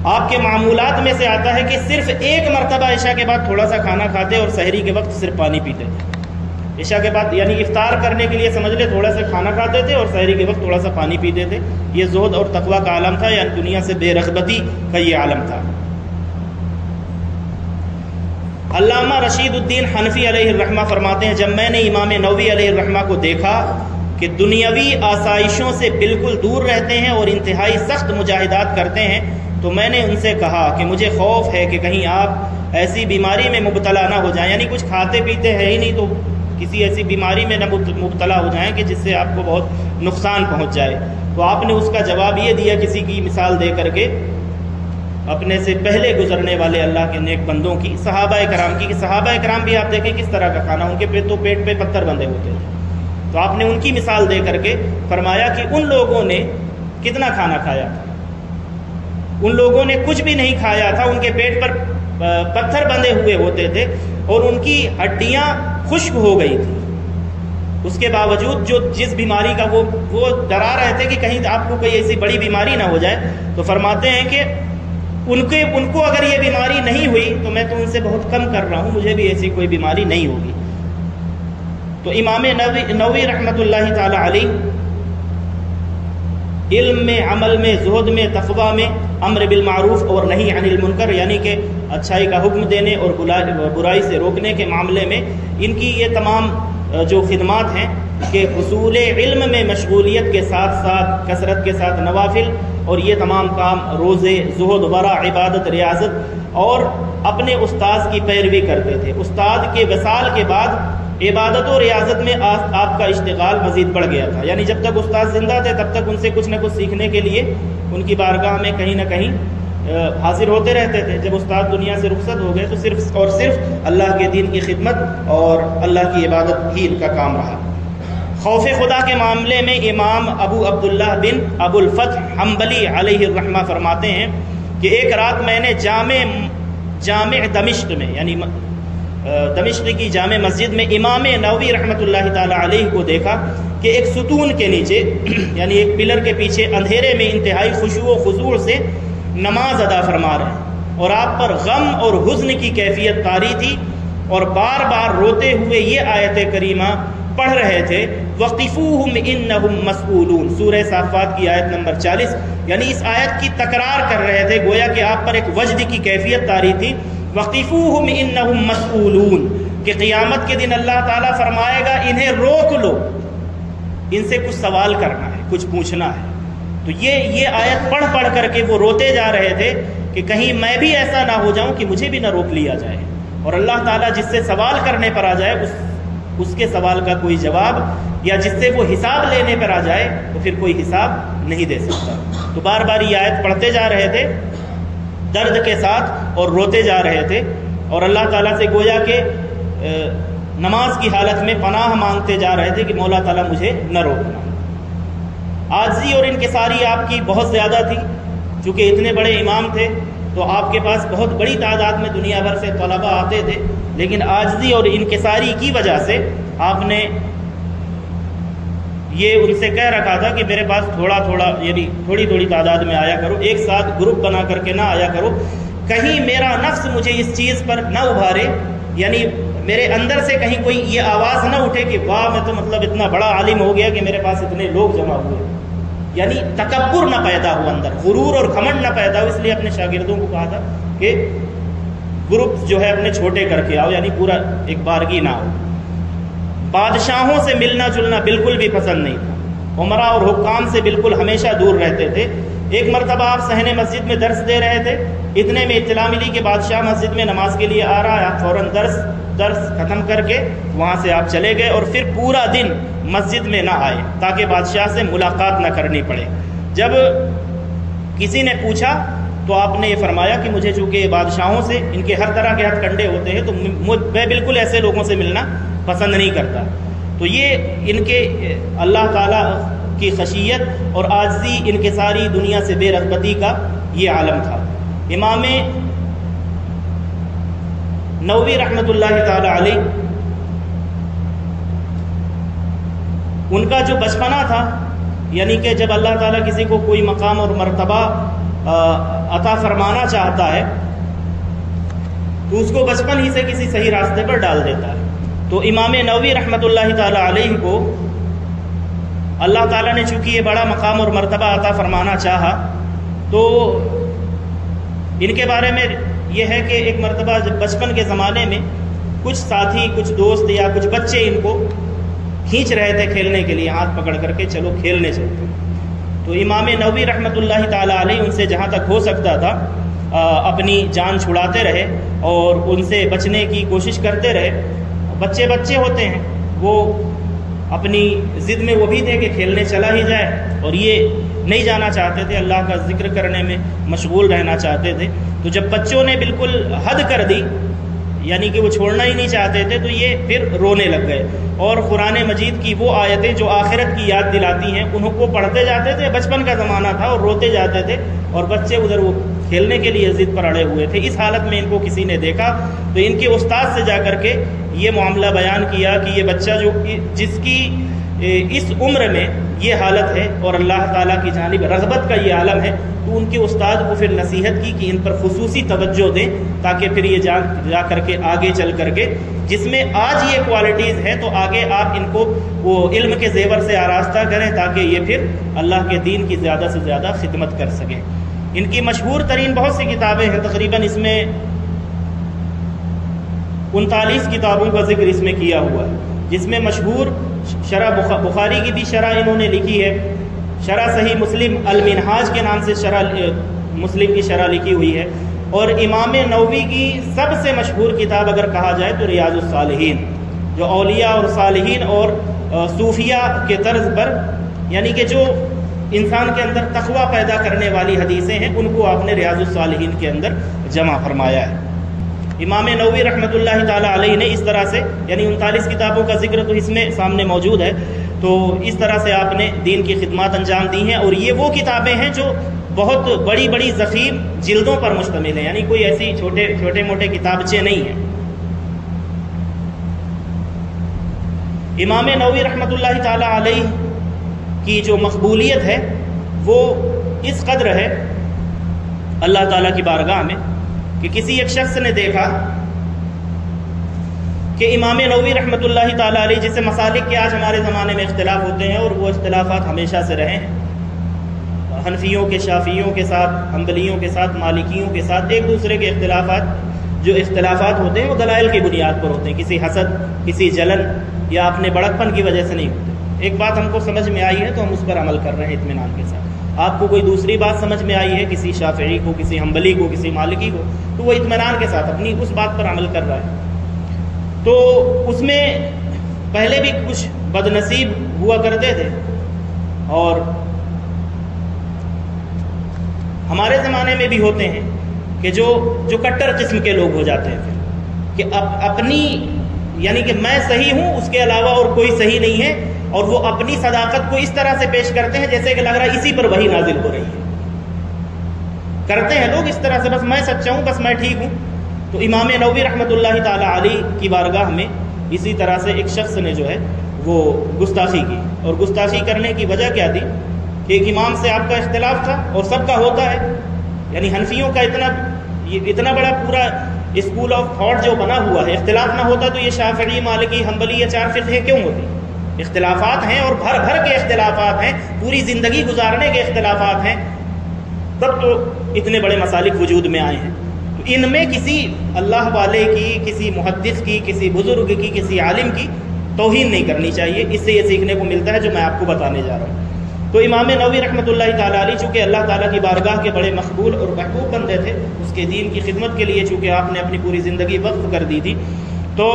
آپ کے معمولات میں سے آتا ہے کہ صرف ایک مرتبہ عشاء کے بعد تھوڑا سا کھانا کھاتے اور سحری کے وقت صرف پانی پیتے تھے۔ عشاء کے بعد یعنی افطار کرنے کے لیے سمجھ لے تھوڑا سا کھانا کھاتے تھے اور سحری کے وقت تھوڑا سا پانی پیتے تھے۔ یہ زہد اور تقوی کا عالم تھا، یعنی دنیا سے بے رغبتی کا یہ عالم تھا۔ علامہ رشید الدین حنفی علیہ الرحمہ فرماتے ہیں، جب میں نے امام نووی علیہ الرحمہ کو دیکھا کہ دنیاوی آسائشوں سے بالکل دور رہتے ہیں اور انتہائی سخت مجاہدات کرتے ہیں، تو میں نے ان سے کہا کہ مجھے خوف ہے کہ کہیں آپ ایسی بیماری میں مبتلا نہ ہو جائیں، یعنی کچھ کھاتے پیتے ہیں ہی نہیں تو کسی ایسی بیماری میں نہ مبتلا ہو جائیں کہ جس سے آپ کو بہت نقصان پہنچ جائے۔ تو آپ نے اس کا جواب یہ دیا کسی کی مثال دے کر کے، اپنے سے پہلے گزرنے والے اللہ کے نیک بندوں کی، صحابہ کرام کی، کہ صحابہ کرام بھی آپ دیکھیں کس طرح کا کھانا، ان کے پیٹ پہ پتھر بندھے ہوتے تھے۔ تو آپ نے ان کی مثال دے کر کے فرمایا کہ ان لوگوں نے کتنا کھانا کھایا تھا، ان لوگوں نے کچھ بھی نہیں کھایا تھا، ان کے پیٹ پر پتھر بندھے ہوئے ہوتے تھے اور ان کی ہڈیاں خشک ہو گئی تھی، اس کے باوجود جس بیماری کا وہ ڈرا رہے تھے کہ کہیں آپ کو کوئی ایسی بڑی بیماری نہ ہو جائے، تو فرماتے ہیں کہ ان کو اگر یہ بیماری نہیں ہوئی تو میں تو ان سے بہت کم کر رہا ہوں، مجھے بھی ایسی کوئی بیماری نہیں ہوگی۔ تو امام نووی رحمۃ اللہ تعالی علیہ علم میں، عمل میں، زہد میں، تقوی میں، امر بالمعروف اور نہی عن المنکر یعنی کہ اچھائی کا حکم دینے اور برائی سے روکنے کے معاملے میں ان کی یہ تمام جو خدمات ہیں کہ حصول علم میں مشغولیت کے ساتھ ساتھ کثرت کے ساتھ نوافل، اور یہ تمام کام روزے، زہد، ورع، عبادت، ریاضت، اور اپنے استاذ کی پیروی کرتے تھے۔ استاد کے وصال کے بعد عبادت و ریاضت میں آپ کا اشتغال مزید بڑھ گیا تھا، یعنی جب تک استاد زندہ تھے تب تک ان سے کچھ نہ کچھ سیکھنے کے لیے ان کی بارگاہ میں کہیں نہ کہیں حاضر ہوتے رہتے تھے۔ جب استاد دنیا سے رخصت ہو گئے تو صرف اور صرف اللہ کے دین کی خدمت اور اللہ کی عبادت ہی ان کا کام رہا۔ خوف خدا کے معاملے میں امام ابو عبداللہ بن ابو الفتح حنبلی علیہ الرحمہ فرماتے ہیں کہ ایک رات میں نے جامع دمشق میں یعنی دمشق کی جامع مسجد میں امام نووی رحمۃ اللہ تعالی علیہ کو دیکھا کہ ایک ستون کے نیچے یعنی ایک پلر کے پیچھے اندھیرے میں انتہائی خشوع و خضوع سے نماز ادا فرما رہے ہیں، اور آپ پر غم اور حزن کی کیفیت طاری تھی، اور بار بار روتے ہوئے یہ آیت کریمہ پڑھ رہے تھے، وَقِفُوهُمْ إِنَّهُمْ مَسْئُولُونَ، سورہ صافات کی آیت نمبر 40، یعنی اس آیت کی تکرار کر رہے تھے، گویا کہ آپ پر ایک وجد کی کیفیت طاری تھی۔ وَقِفُوهُمْ إِنَّهُمْ مَسْئُولُونَ کہ قیامت کے دن اللہ تعالیٰ فرمائے گا انہیں روک لو، ان سے کچھ سوال کرنا ہے، کچھ پوچھنا ہے۔ تو یہ آیت پڑھ کر کے وہ روتے جا رہے تھے کہ کہیں میں بھی ایسا نہ ہو جاؤں کہ مجھے بھی نہ روک لیا جائے، اور اللہ تعالیٰ جس سے سوال کرنے پر آ جائے اس کے سوال کا کوئی جواب، یا جس سے وہ حساب لینے پر آ جائے تو پھر کوئی حساب نہیں دے سکتا۔ تو بار بار یہ آیت پڑھتے جا رہے تھے درد کے ساتھ اور روتے جا رہے تھے، اور اللہ تعالیٰ سے گویا کہ نماز کی حالت میں پناہ مانگتے جا رہے تھے کہ مولا تعالیٰ مجھے نہ روکنا۔ عاجزی اور انکساری آپ کی بہت زیادہ تھی، چونکہ اتنے بڑے امام تھے تو آپ کے پاس بہت بڑی تعداد میں دنیا بھر سے طلباء آتے تھے، لیکن عاجزی اور انکساری کی وجہ سے آپ نے یہ ان سے کہہ رکھا تھا کہ میرے پاس تھوڑا تھوڑا یعنی تھوڑی تھوڑی تعداد میں آیا کرو، ایک ساتھ گروپ بنا کر کے نہ آیا کرو، کہیں میرا نفس مجھے اس چیز پر نہ ابھارے، یعنی میرے اندر سے کہیں کوئی یہ آواز نہ اٹھے کہ واہ میں تو مطلب اتنا بڑا عالم ہو گیا کہ میرے پاس اتنے لوگ جمع ہوئے، یعنی تکبر نہ پیدا ہو اندر، غرور اور گھمنڈ نہ پیدا ہو۔ اس لیے اپنے شاگردوں کو کہا تھا کہ گروپ جو ہے اپنے چھوٹے کر کے آؤ، یعنی پورا ایک بارگی نہ ہو۔ بادشاہوں سے ملنا جلنا بالکل بھی پسند نہیں تھا، عمراء اور حکام سے بالکل ہمیشہ دور رہتے تھے۔ ایک مرتبہ آپ صحن مسجد میں درس دے رہے تھے، اتنے میں اطلاع ملی کہ بادشاہ مسجد میں نماز کے لیے آ رہا ہے، آپ فوراً درس ختم کر کے وہاں سے آپ چلے گئے، اور پھر پورا دن مسجد میں نہ آئے تاکہ بادشاہ سے ملاقات نہ کرنی پڑے۔ جب کسی نے پوچھا تو آپ نے یہ فرمایا کہ مجھے چونکہ بادشاہوں سے ان کے ہر طرح کے ہتھ کنڈے ہوتے ہیں تو میں بالکل ایسے لوگوں سے ملنا پسند نہیں کرتا۔ تو یہ ان کے اللہ تعالیٰ کی خشیت اور عاجزی انکساری دنیا سے بے رغبتی کا یہ عالم تھا۔ امام نووی رحمۃ اللہ تعالی علیہ، ان کا جو بچپنا تھا، یعنی کہ جب اللہ تعالیٰ کسی کو کوئی مقام اور مرتبہ عطا فرمانا چاہتا ہے تو اس کو بچپن ہی سے کسی صحیح راستے پر ڈال دیتا ہے۔ تو امام نووی رحمۃ اللہ تعالی علیہ کو اللہ تعالیٰ نے چونکہ یہ بڑا مقام اور مرتبہ عطا فرمانا چاہا تو ان کے بارے میں یہ ہے کہ ایک مرتبہ جب بچپن کے زمانے میں کچھ ساتھی، کچھ دوست یا کچھ بچے ان کو کھینچ رہے تھے کھیلنے کے لیے، ہاتھ پکڑ کر کے چلو کھیلنے چلتے، تو امام نووی رحمۃ اللہ تعالی علیہ ان سے جہاں تک ہو سکتا تھا اپنی جان چھڑاتے رہے اور ان سے بچنے کی کوشش کرتے رہے۔ بچے ہوتے ہیں، وہ اپنی ضد میں وہ بھی تھے کہ کھیلنے چلا ہی جائے، اور یہ نہیں جانا چاہتے تھے، اللہ کا ذکر کرنے میں مشغول رہنا چاہتے تھے۔ تو جب بچوں نے بالکل حد کر دی، یعنی کہ وہ چھوڑنا ہی نہیں چاہتے تھے، تو یہ پھر رونے لگ گئے، اور قرآن مجید کی وہ آیتیں جو آخرت کی یاد دلاتی ہیں ان کو پڑھتے جاتے تھے۔ بچپن کا زمانہ تھا اور روتے جاتے تھے، اور بچے ادھر وہ کھیلنے کے لیے ضد پر اڑے ہوئے تھے۔ اس حالت میں ان کو کسی نے دیکھا تو ان کے استاد سے جا کر کے یہ معاملہ بیان کیا کہ یہ بچہ جو جس کی اس عمر میں یہ حالت ہے اور اللہ تعالیٰ کی جانب رغبت کا یہ عالم ہے، تو ان کے استاد کو پھر نصیحت کی کہ ان پر خصوصی توجہ دیں تاکہ پھر یہ جا کر کے آگے چل کر کے جس میں آج یہ کوالٹیز ہیں تو آگے آپ ان کو وہ علم کے زیور سے آراستہ کریں تاکہ یہ پھر اللہ کے دین کی زیادہ سے زیادہ خدمت کر سکیں۔ ان کی مشہور ترین بہت سی کتابیں ہیں، تقریباً اس میں 39 کتابوں کا ذکر اس میں کیا ہوا ہے، جس میں مشہور شرح بخاری کی بھی شرح انہوں نے لکھی ہے، شرح صحیح مسلم المنہاج کے نام سے شرح مسلم کی شرح لکھی ہوئی ہے، اور امام نووی کی سب سے مشہور کتاب اگر کہا جائے تو ریاض الصالحین، جو اولیاء اور صالحین اور صوفیاء کے طرز پر، یعنی کہ جو انسان کے اندر تقوی پیدا کرنے والی حدیثیں ہیں ان کو آپ نے ریاض الصالحین کے اندر جمع فرمایا ہے۔ امام نووی رحمۃ اللہ تعالی علیہ نے اس طرح سے، یعنی 39 کتابوں کا ذکر تو اس میں سامنے موجود ہے، تو اس طرح سے آپ نے دین کی خدمات انجام دی ہیں، اور یہ وہ کتابیں ہیں جو بہت بڑی بڑی ضخیم جلدوں پر مشتمل ہیں، یعنی کوئی ایسی چھوٹے موٹے کتابچے نہیں ہیں۔ امام نووی رحمۃ اللہ تعالی علیہ کی جو مقبولیت ہے وہ اس قدر ہے اللہ تعالیٰ کی بارگاہ میں کہ کسی ایک شخص نے دیکھا کہ امام نووی رحمۃ اللہ تعالی علیہ جیسے مسالک کے آج ہمارے زمانے میں اختلاف ہوتے ہیں، اور وہ اختلافات ہمیشہ سے رہے ہیں، حنفیوں کے، شافعیوں کے ساتھ، حنبلیوں کے ساتھ، مالکیوں کے ساتھ ایک دوسرے کے اختلافات ہوتے ہیں وہ دلائل کی بنیاد پر ہوتے ہیں، کسی حسد، کسی جلن یا اپنے بڑکپن کی وجہ سے نہیں ہوتے۔ ایک بات ہم کو سمجھ میں آئی ہے تو ہم اس پر عمل کر رہے ہیں اطمینان کے ساتھ۔ آپ کو کوئی دوسری بات سمجھ میں آئی ہے کسی شافعی کو، کسی حنبلی کو، کسی مالکی کو، تو وہ اطمینان کے ساتھ اپنی اس بات پر عمل کر رہا ہے۔ تو اس میں پہلے بھی کچھ بد نصیب ہوا کرتے تھے، اور ہمارے زمانے میں بھی ہوتے ہیں کہ جو کٹر قسم کے لوگ ہو جاتے ہیں پھر کہ اپنی یعنی کہ میں صحیح ہوں، اس کے علاوہ اور کوئی صحیح نہیں ہے، اور وہ اپنی صداقت کو اس طرح سے پیش کرتے ہیں جیسے کہ لگ رہا ہے اسی پر وحی نازل ہو رہی ہے۔ کرتے ہیں لوگ اس طرح سے، بس میں سچا ہوں، بس میں ٹھیک ہوں۔ تو امام نووی رحمۃ اللہ تعالی علیہ کی بارگاہ میں اسی طرح سے ایک شخص نے جو ہے وہ گستاخی کی، اور گستاخی کرنے کی وجہ کیا تھی کہ ایک امام سے آپ کا اختلاف تھا، اور سب کا ہوتا ہے، یعنی حنفیوں کا اتنا بڑا پورا اسکول آف تھاٹ جو بنا ہوا ہے، اختلاف نہ ہوتا تو یہ شافعی، مالکی، حنبلی یا 4 فرقے کیوں ہوتی؟ اختلافات ہیں، اور بھر بھر کے اختلافات ہیں، پوری زندگی گزارنے کے اختلافات ہیں، تب تو اتنے بڑے مسالک وجود میں آئے ہیں۔ تو ان میں کسی اللہ والے کی، کسی محدث کی، کسی بزرگ کی، کسی عالم کی توہین نہیں کرنی چاہیے۔ اس سے یہ سیکھنے کو ملتا ہے جو میں آپ کو بتانے جا رہا ہوں۔ تو امام نووی رحمۃ اللہ تعالیٰ علیہ چونکہ اللہ تعالیٰ کی بارگاہ کے بڑے مقبول اور محبوب بندے تھے، اس کے دین کی خدمت کے لیے چونکہ آپ نے اپنی پوری زندگی وقف کر دی تھی، تو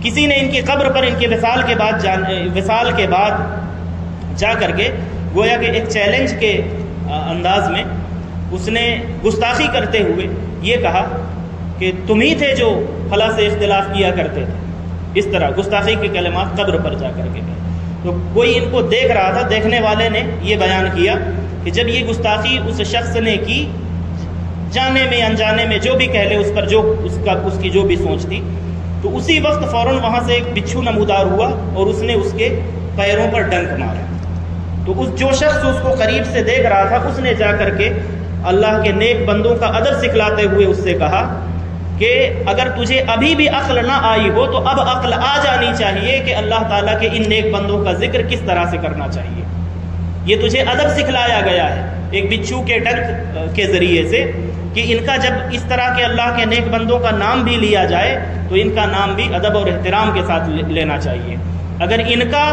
کسی نے ان کی قبر پر ان کے وصال کے بعد جا کر کے گویا کہ ایک چیلنج کے انداز میں اس نے گستاخی کرتے ہوئے یہ کہا کہ تم ہی تھے جو فلاں سے اختلاف کیا کرتے تھے، اس طرح گستاخی کے کلمات قبر پر جا کر کے کہے۔ تو کوئی ان کو دیکھ رہا تھا، دیکھنے والے نے یہ بیان کیا کہ جب یہ گستاخی اس شخص نے کی، جانے میں انجانے میں جو بھی کہہ لے، اس پر جو اس کی جو بھی سوچ تھی، تو اسی وقت فوراً وہاں سے ایک بچھو نمودار ہوا اور اس نے اس کے پیروں پر ڈنک مارا۔ تو جو شخص اس کو قریب سے دیکھ رہا تھا، اس نے جا کر کے اللہ کے نیک بندوں کا ادب سکھلاتے ہوئے اس سے کہا کہ اگر تجھے ابھی بھی عقل نہ آئی ہو تو اب عقل آ جانی چاہیے کہ اللہ تعالیٰ کے ان نیک بندوں کا ذکر کس طرح سے کرنا چاہیے۔ یہ تجھے ادب سکھلایا گیا ہے ایک بچھو کے ڈنک کے ذریعے سے کہ ان کا جب اس طرح کے اللہ کے نیک بندوں کا نام بھی لیا جائے تو ان کا نام بھی ادب اور احترام کے ساتھ لینا چاہیے۔ اگر ان کا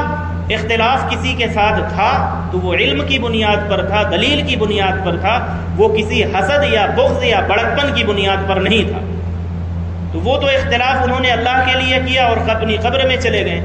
اختلاف کسی کے ساتھ تھا تو وہ علم کی بنیاد پر تھا، دلیل کی بنیاد پر تھا، وہ کسی حسد یا بغض یا بڑکپن کی بنیاد پر نہیں تھا۔ تو وہ تو اختلاف انہوں نے اللہ کے لیے کیا اور اپنی قبر میں چلے گئے،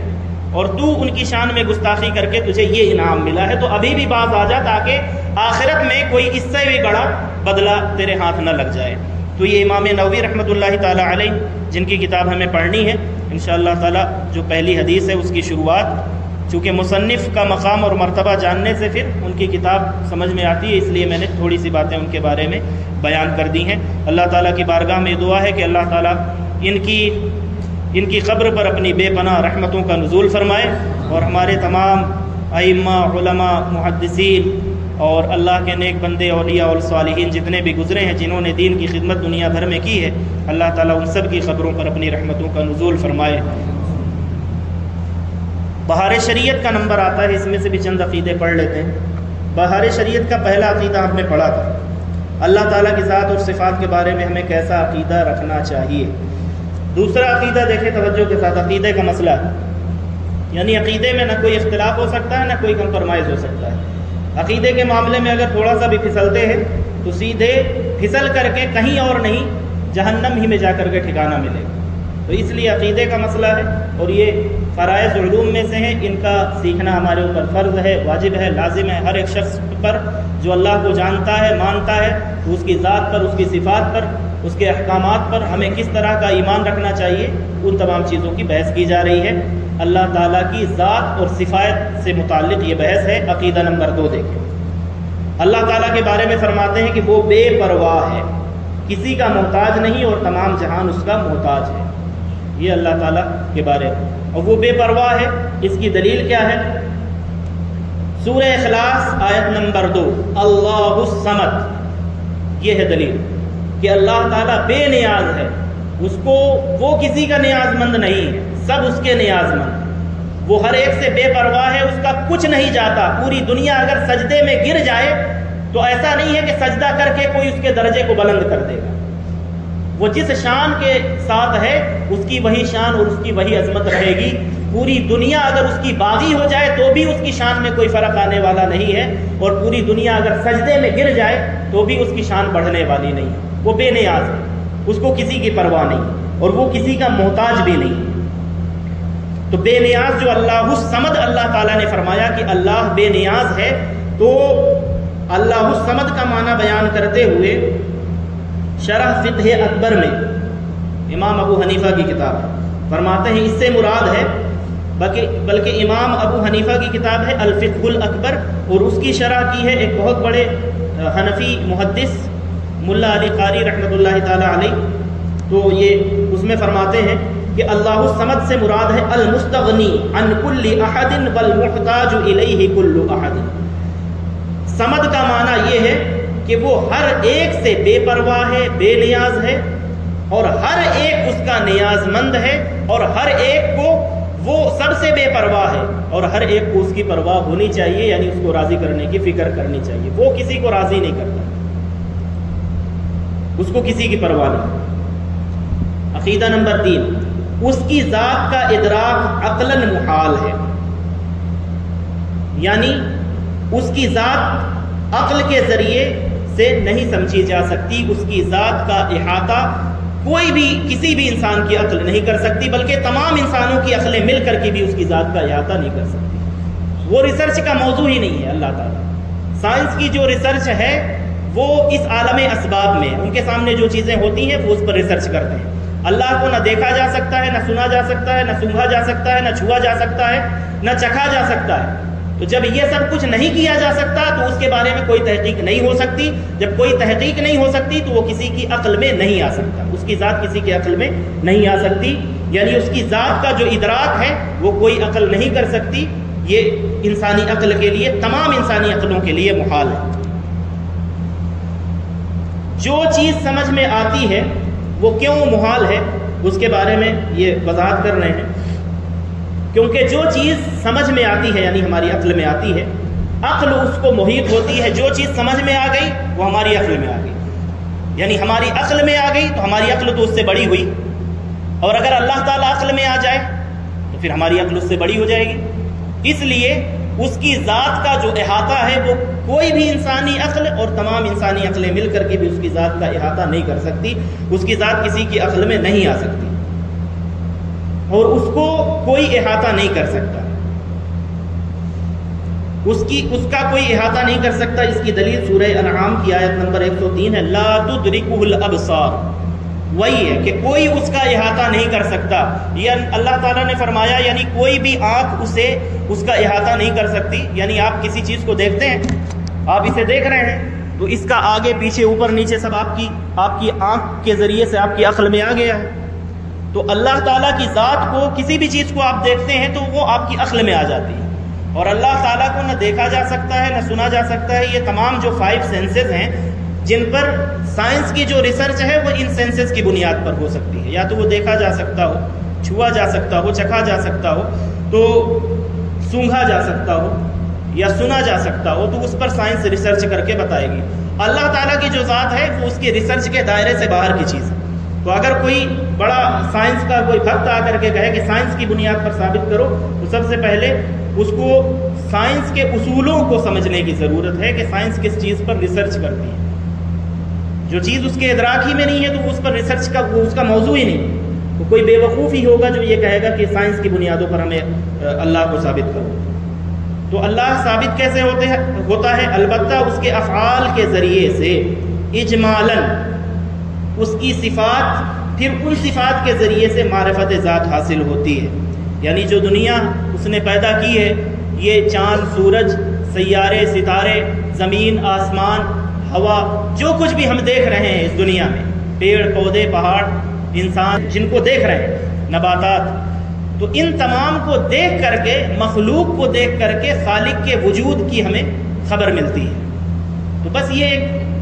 اور تو ان کی شان میں گستاخی کر کے تجھے یہ انعام ملا ہے، تو ابھی بھی باز آ جا تاکہ آخرت میں کوئی اس سے بھی بڑا بدلہ تیرے ہاتھ نہ لگ جائے۔ تو یہ امام نووی رحمۃ اللہ تعالی علیہ جن کی کتاب ہمیں پڑھنی ہے انشاءاللہ تعالی، جو پہلی حدیث ہے اس کی شروعات، چونکہ مصنف کا مقام اور مرتبہ جاننے سے پھر ان کی کتاب سمجھ میں آتی ہے، اس لیے میں نے تھوڑی سی باتیں ان کے بارے میں بیان کر دی ہیں۔ اللہ تعالیٰ کی بارگاہ میں دعا ہے کہ اللہ تعالیٰ ان کی قبر پر اپنی بے پناہ رحمتوں کا نزول فرمائے، اور ہمارے تمام ائمہ، علماء، محدثین اور اللہ کے نیک بندے، اولیاء اور صالحین جتنے بھی گزرے ہیں جنہوں نے دین کی خدمت دنیا بھر میں کی ہے، اللہ تعالیٰ ان سب کی قبروں پر اپنی رحمتوں کا نزول فرمائے۔ بہار شریعت کا نمبر آتا ہے، اس میں سے بھی چند عقیدے پڑھ لیتے ہیں۔ بہار شریعت کا پہلا عقیدہ ہم نے پڑھا تھا، اللہ تعالیٰ کی ذات اور صفات کے بارے میں ہمیں کیسا عقیدہ رکھنا چاہیے۔ دوسرا عقیدہ دیکھیں توجہ کے ساتھ، عقیدے کا مسئلہ ہے، یعنی عقیدے میں نہ کوئی اختلاف ہو سکتا ہے، نہ کوئی کمپرمائز ہو سکتا ہے۔ عقیدے کے معاملے میں اگر تھوڑا سا بھی پھسلتے ہیں تو سیدھے پھسل کر کے کہیں اور نہیں، جہنم ہی میں جا کر کے ٹھکانہ ملے گا۔ تو اس لیے عقیدے کا مسئلہ ہے، اور یہ فرائض علوم میں سے ہیں، ان کا سیکھنا ہمارے اوپر فرض ہے، واجب ہے، لازم ہے۔ ہر ایک شخص پر جو اللہ کو جانتا ہے، مانتا ہے، تو اس کی ذات پر، اس کی صفات پر، اس کے احکامات پر ہمیں کس طرح کا ایمان رکھنا چاہیے، ان تمام چیزوں کی بحث کی جا رہی ہے۔ اللہ تعالیٰ کی ذات اور صفات سے متعلق یہ بحث ہے۔ عقیدہ نمبر 2 دیکھیں، اللہ تعالیٰ کے بارے میں فرماتے ہیں کہ وہ بے پرواہ ہے، کسی کا محتاج نہیں، اور تمام جہان اس کا محتاج ہے۔ یہ اللہ تعالیٰ کے بارے میں، اور وہ بے پرواہ ہے، اس کی دلیل کیا ہے؟ سورہ اخلاص آیت نمبر 2، اللہ الصمد، یہ ہے دلیل کہ اللہ تعالیٰ بے نیاز ہے، وہ کسی کا نیاز مند نہیں ہے، سب اس کے نیاز مند، وہ ہر ایک سے بے پرواہ ہے، اس کا کچھ نہیں جاتا۔ پوری دنیا اگر سجدے میں گر جائے تو ایسا نہیں ہے کہ سجدہ کر کے کوئی اس کے درجے کو بلند کر دے گا، وہ جس شان کے ساتھ ہے اس کی وہی شان اور اس کی وہی عظمت رہے گی۔ پوری دنیا اگر اس کی باغی ہو جائے تو بھی اس کی شان میں کوئی فرق آنے والا نہیں ہے، اور پوری دنیا اگر سجدے میں گر جائے تو بھی اس کی شان بڑھنے والی نہیں ہے۔ وہ بے نیاز ہے، اس کو کسی کی پرواہ نہیں، اور وہ کسی کا محتاج بھی نہیں۔ تو بے نیاز جو اللہ الصمد، اللہ تعالیٰ نے فرمایا کہ اللہ بے نیاز ہے، تو اللہ الصمد کا معنی بیان کرتے ہوئے شرح فقہ اکبر میں امام ابو حنیفہ کی کتاب فرماتے ہیں اس سے مراد ہے، بلکہ امام ابو حنیفہ کی کتاب ہے الفقہ الاکبر، اور اس کی شرح کی ہے ایک بہت بڑے حنفی محدث ملا علی قاری رحمۃ اللہ تعالی علیہ۔ تو یہ اس میں فرماتے ہیں کہ اللہ الصمد سے مراد ہے المستغنی عن کل احد والمحتاج الیہ کل احد۔ صمد کا معنی یہ ہے کہ وہ ہر ایک سے بے پرواہ ہے، بے نیاز ہے، اور ہر ایک اس کا نیاز مند ہے، اور ہر ایک کو وہ سب سے بے پرواہ ہے، اور ہر ایک کو اس کی پرواہ ہونی چاہیے، یعنی اس کو راضی کرنے کی فکر کرنی چاہیے۔ وہ کسی کو راضی نہیں کرتا، اس کو کسی کی پرواہ نہیں۔ عقیدہ نمبر 3، اس کی ذات کا ادراک عقلاً محال ہے، یعنی اس کی ذات عقل کے ذریعے سے نہیں سمجھی جا سکتی، اس کی ذات کا احاطہ کوئی بھی کسی بھی انسان کی عقل نہیں کر سکتی، بلکہ تمام انسانوں کی عقلیں مل کر کے بھی اس کی ذات کا احاطہ نہیں کر سکتی۔ وہ ریسرچ کا موضوع ہی نہیں ہے اللہ تعالیٰ۔ سائنس کی جو ریسرچ ہے وہ اس عالم اسباب میں، ان کے سامنے جو چیزیں ہوتی ہیں وہ اس پر ریسرچ کرتے ہیں۔ اللہ کو نہ دیکھا جا سکتا ہے، نہ سنا جا سکتا ہے، نہ سونگھا جا سکتا ہے، نہ چھوا جا سکتا ہے، نہ چکھا جا سکتا ہے۔ تو جب یہ سب کچھ نہیں کیا جا سکتا تو اس کے بارے میں کوئی تحقیق نہیں ہو سکتی۔ جب کوئی تحقیق نہیں ہو سکتی تو وہ کسی کی عقل میں نہیں آ سکتا، اس کی ذات کسی کی عقل میں نہیں آ سکتی، یعنی اس کی ذات کا جو ادراک ہے وہ کوئی عقل نہیں کر سکتی۔ یہ انسانی عقل کے لیے، تمام انسانی عقلوں کے لیے محال ہے۔ جو چیز سمجھ میں آتی ہے وہ کیوں محال ہے، اس کے بارے میں یہ وضاحت کر رہے ہیں۔ کیونکہ جو چیز سمجھ میں آتی ہے، یعنی ہماری عقل میں آتی ہے، عقل اس کو محیط ہوتی ہے۔ جو چیز سمجھ میں آ گئی وہ ہماری عقل میں آ گئی، یعنی ہماری عقل میں آ گئی تو ہماری عقل تو اس سے بڑی ہوئی، اور اگر اللہ تعالیٰ عقل میں آ جائے تو پھر ہماری عقل اس سے بڑی ہو جائے گی۔ اس لیے اس کی ذات کا جو احاطہ ہے وہ کوئی بھی انسانی عقل اور تمام انسانی عقلیں مل کر کے بھی اس کی ذات کا احاطہ نہیں کر سکتی۔ اس کی ذات کسی کی عقل میں نہیں آ سکتی، اور اس کو کوئی احاطہ نہیں کر سکتا، اس کا کوئی احاطہ نہیں کر سکتا۔ اس کی دلیل سورہ انعام کی آیت نمبر 103 ہے، لا تدرکہ الابصار، وہی ہے کہ کوئی اس کا احاطہ نہیں کر سکتا۔ یہ اللہ تعالیٰ نے فرمایا، یعنی کوئی بھی آنکھ اس کا احاطہ نہیں کر سکتی۔ یعنی آپ کسی چیز کو دیکھتے ہیں، آپ اسے دیکھ رہے ہیں تو اس کا آگے پیچھے اوپر نیچے سب آپ کی آنکھ کے ذریعے سے آپ کی عقل میں آ گیا ہے۔ تو اللہ تعالیٰ کی ذات کو، کسی بھی چیز کو آپ دیکھتے ہیں تو وہ آپ کی عقل میں آ جاتی ہے، اور اللہ تعالیٰ کو نہ دیکھا جا سکتا ہے، نہ سنا جا سکتا ہے۔ یہ تمام جو 5 سینسز ہیں جن پر سائنس کی جو ریسرچ ہے وہ ان سینسز کی بنیاد پر ہو سکتی ہے، یا تو وہ دیکھا جا سکتا ہو، چھوا جا سکتا ہو، چکھا جا سکتا ہو، تو سونگھا جا سکتا ہو، یا سنا جا سکتا ہو، تو اس پر سائنس ریسرچ کر کے بتائے گی۔ اللہ تعالیٰ کی جو ذات ہے وہ اس کے ریسرچ کے دائرے سے باہر کی چیز ہے۔ تو اگر کوئی بڑا سائنس کا کوئی بھکت آ کر کے کہے کہ سائنس کی بنیاد پر ثابت کرو، تو سب سے پہلے اس کو سائنس کے اصولوں کو سمجھنے کی ضرورت ہے کہ سائنس کس چیز پر ریسرچ کرتی ہے۔ جو چیز اس کے ادراک ہی میں نہیں ہے تو اس پر ریسرچ کا اس کا موضوع ہی نہیں۔ تو کوئی بے وقوف ہی ہوگا جو یہ کہے گا کہ سائنس کی بنیادوں پر ہمیں اللہ کو ثابت کرو۔ تو اللہ ثابت کیسے ہوتا ہے؟ البتہ اس کے افعال کے ذریعے سے، اجمالاً اس کی صفات، پھر ان صفات کے ذریعے سے معرفت ذات حاصل ہوتی ہے۔ یعنی جو دنیا اس نے پیدا کی ہے، یہ چاند، سورج، سیارے، ستارے، زمین، آسمان، ہوا، جو کچھ بھی ہم دیکھ رہے ہیں اس دنیا میں، پیڑ پودے، پہاڑ، انسان جن کو دیکھ رہے ہیں، نباتات، تو ان تمام کو دیکھ کر کے، مخلوق کو دیکھ کر کے خالق کے وجود کی ہمیں خبر ملتی ہے۔ تو بس یہ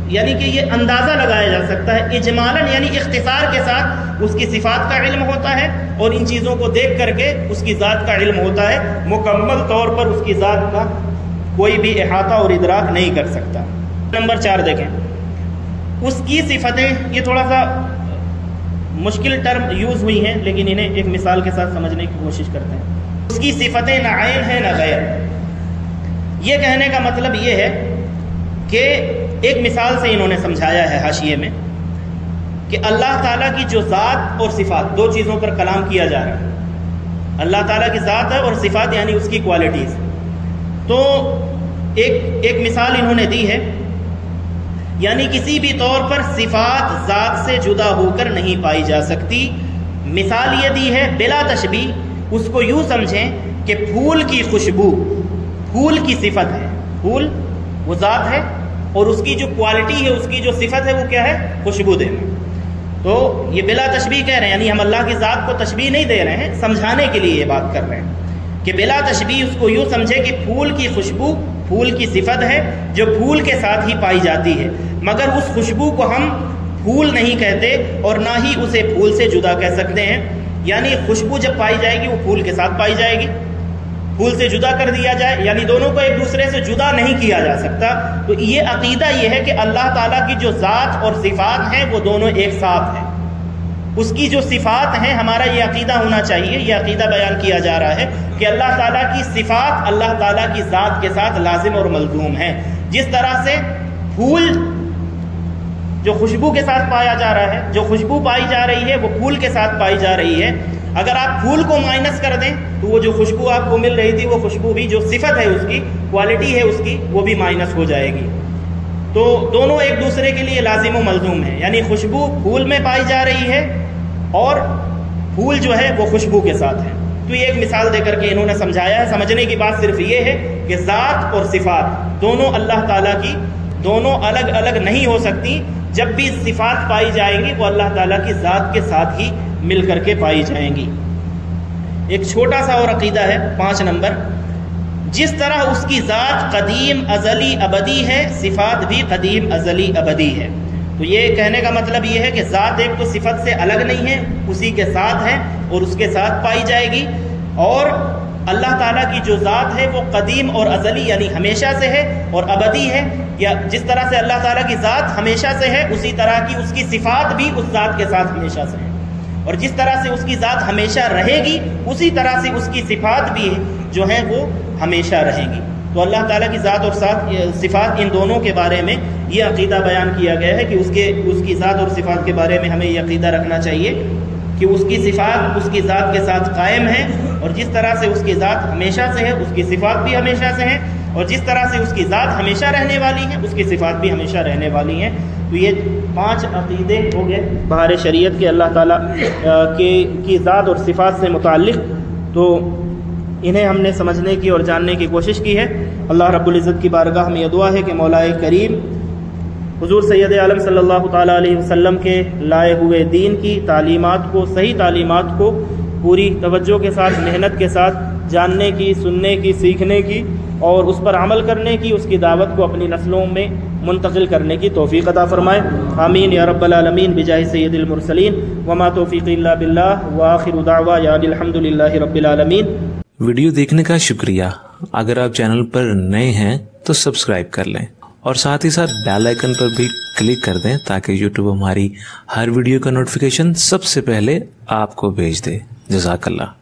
یعنی کہ یہ اندازہ لگایا جا سکتا ہے اجمالاً، یعنی اختصار کے ساتھ اس کی صفات کا علم ہوتا ہے، اور ان چیزوں کو دیکھ کر کے اس کی ذات کا علم ہوتا ہے۔ مکمل طور پر اس کی ذات کا کوئی بھی احاطہ اور ادراک نہیں کر سکتا۔ نمبر 4 دیکھیں، اس کی صفتیں، یہ تھوڑا سا مشکل ٹرم یوز ہوئی ہیں لیکن انہیں ایک مثال کے ساتھ سمجھنے کی کوشش کرتے ہیں۔ اس کی صفتیں نہ عین ہے نہ غیر۔ یہ کہنے کا مطلب یہ ہے کہ ایک مثال سے انہوں نے سمجھایا ہے حاشیے میں کہ اللہ تعالیٰ کی جو ذات اور صفات، دو چیزوں پر کلام کیا جا رہا ہے۔ اللہ تعالیٰ کی ذات ہے اور صفات یعنی اس کی کوالٹیز۔ تو ایک مثال انہوں نے دی ہے، یعنی کسی بھی طور پر صفات ذات سے جدا ہو کر نہیں پائی جا سکتی۔ مثال یہ دی ہے بلا تشبیہ، اس کو یوں سمجھیں کہ پھول کی خوشبو پھول کی صفت ہے، پھول وہ ذات ہے اور اس کی جو کوالٹی ہے، اس کی جو صفت ہے وہ کیا ہے؟ خوشبو دینا۔ تو یہ بلا تشبیہ کہہ رہے ہیں، یعنی ہم اللہ کی ذات کو تشبیہ نہیں دے رہے ہیں، سمجھانے کے لیے یہ بات کر رہے ہیں کہ بلا تشبیہ اس کو یوں سمجھے کہ پھول کی خوشبو پھول کی صفت ہے جو پھول کے ساتھ ہی پائی جاتی ہے، مگر اس خوشبو کو ہم پھول نہیں کہتے اور نہ ہی اسے پھول سے جدا کہہ سکتے ہیں۔ یعنی خوشبو جب پائی جائے گی وہ پھول کے ساتھ پائی جائے گی، پھول سے جدا کر دیا جائے یعنی دونوں کو ایک دوسرے سے جدا نہیں کیا جا سکتا۔ تو یہ عقیدہ یہ ہے کہ اللہ تعالیٰ کی جو ذات اور صفات ہیں وہ دونوں ایک ساتھ ہیں، اس کی جو صفات ہیں، ہمارا یہ عقیدہ ہونا چاہیے، یہ عقیدہ بیان کیا جا رہا ہے کہ اللہ تعالیٰ کی صفات اللہ تعالیٰ کی ذات کے ساتھ لازم اور ملزوم ہیں۔ جس طرح سے پھول جو خوشبو کے ساتھ پایا جا رہا ہے، جو خوشبو پائی جا رہی ہے وہ پھول کے ساتھ پائی جا رہی ہے، اگر آپ پھول کو مائنس کر دیں تو وہ جو خوشبو آپ کو مل رہی تھی، وہ خوشبو بھی جو صفت ہے اس کی، کوالٹی ہے اس کی، وہ بھی مائنس ہو جائے گی۔ تو دونوں ایک دوسرے کے لیے لازم و ملزوم ہیں، یعنی خوشبو پھول میں پائی جا رہی ہے اور پھول جو ہے وہ خوشبو کے ساتھ ہے۔ تو یہ ایک مثال دے کر کے انہوں نے سمجھایا ہے۔ سمجھنے کی بات صرف یہ ہے کہ ذات اور صفات دونوں اللہ تعالیٰ کی، دونوں الگ الگ نہیں ہو سکتی۔ جب بھی صفات پائی جائیں گی وہ اللہ تعالیٰ کی ذات کے ساتھ ہی مل کر کے پائی جائیں گی۔ ایک چھوٹا سا اور عقیدہ ہے 5 نمبر، جس طرح اس کی ذات قدیم ازلی ابدی ہے، صفات بھی قدیم ازلی ابدی ہے۔ تو یہ کہنے کا مطلب یہ ہے کہ ذات ایک تو صفت سے الگ نہیں ہے، اسی کے ساتھ ہے اور اس کے ساتھ پائی جائے گی، اور اللہ تعالیٰ کی جو ذات ہے وہ قدیم اور ازلی یعنی ہمیشہ سے ہے اور ابدی ہے۔ یا جس طرح سے اللہ تعالیٰ کی ذات ہمیشہ سے ہے، اسی طرح کی اس کی صفات بھی اس ذات کے ساتھ ہمیشہ سے ہے، اور جس طرح سے اس کی ذات ہمیشہ رہے گی اسی طرح سے اس کی صفات بھی جو ہیں وہ ہمیشہ رہیں گی۔ تو اللہ تعالیٰ کی ذات اور صفات ان دونوں کے بارے میں یہ عقیدہ بیان کیا گیا ہے کہ اس کی ذات اور صفات کے بارے میں ہمیں یہ عقیدہ رکھنا چاہیے کہ اس کی صفات اس کی ذات کے ساتھ قائم ہیں، اور جس طرح سے اس کی ذات ہمیشہ سے ہے اس کی صفات بھی ہمیشہ سے ہیں، اور جس طرح سے اس کی ذات ہمیشہ رہنے والی ہے اس کی صفات بھی ہمیشہ رہنے والی ہیں۔ تو یہ 5 عقیدے ہو گئے بہار شریعت کے اللہ تعالیٰ کی ذات اور صفات سے متعلق۔ تو انہیں ہم نے سمجھنے کی اور جاننے کی کوشش کی ہے۔ اللہ رب العزت کی بارگاہ میں یہ دعا ہے کہ مولا کریم حضور سید عالم صلی اللہ تعالیٰ علیہ وسلم کے لائے ہوئے دین کی تعلیمات کو، صحیح تعلیمات کو پوری توجہ کے ساتھ، محنت کے ساتھ جاننے کی، سننے کی، سیکھنے کی اور اس پر عمل کرنے کی، اس کی دعوت کو اپنی نسلوں میں منتقل کرنے کی توفیق عطا فرمائے۔ آمین یا رب العالمین بجاہ سید المرسلین وما توفیق الا باللہ وآخر دعوانا الحمد للہ رب العالمین۔ ویڈیو دیکھنے کا شکریہ۔ اگر آپ چینل پر نئے ہیں تو سبسکرائب کر لیں اور ساتھ ہی ساتھ بیل آئیکن پر بھی کلک کر دیں تاکہ یوٹیوب ہماری ہر ویڈیو کا نوٹیفیکیشن سب سے پہلے آپ کو بھیج دے۔ جزاک اللہ۔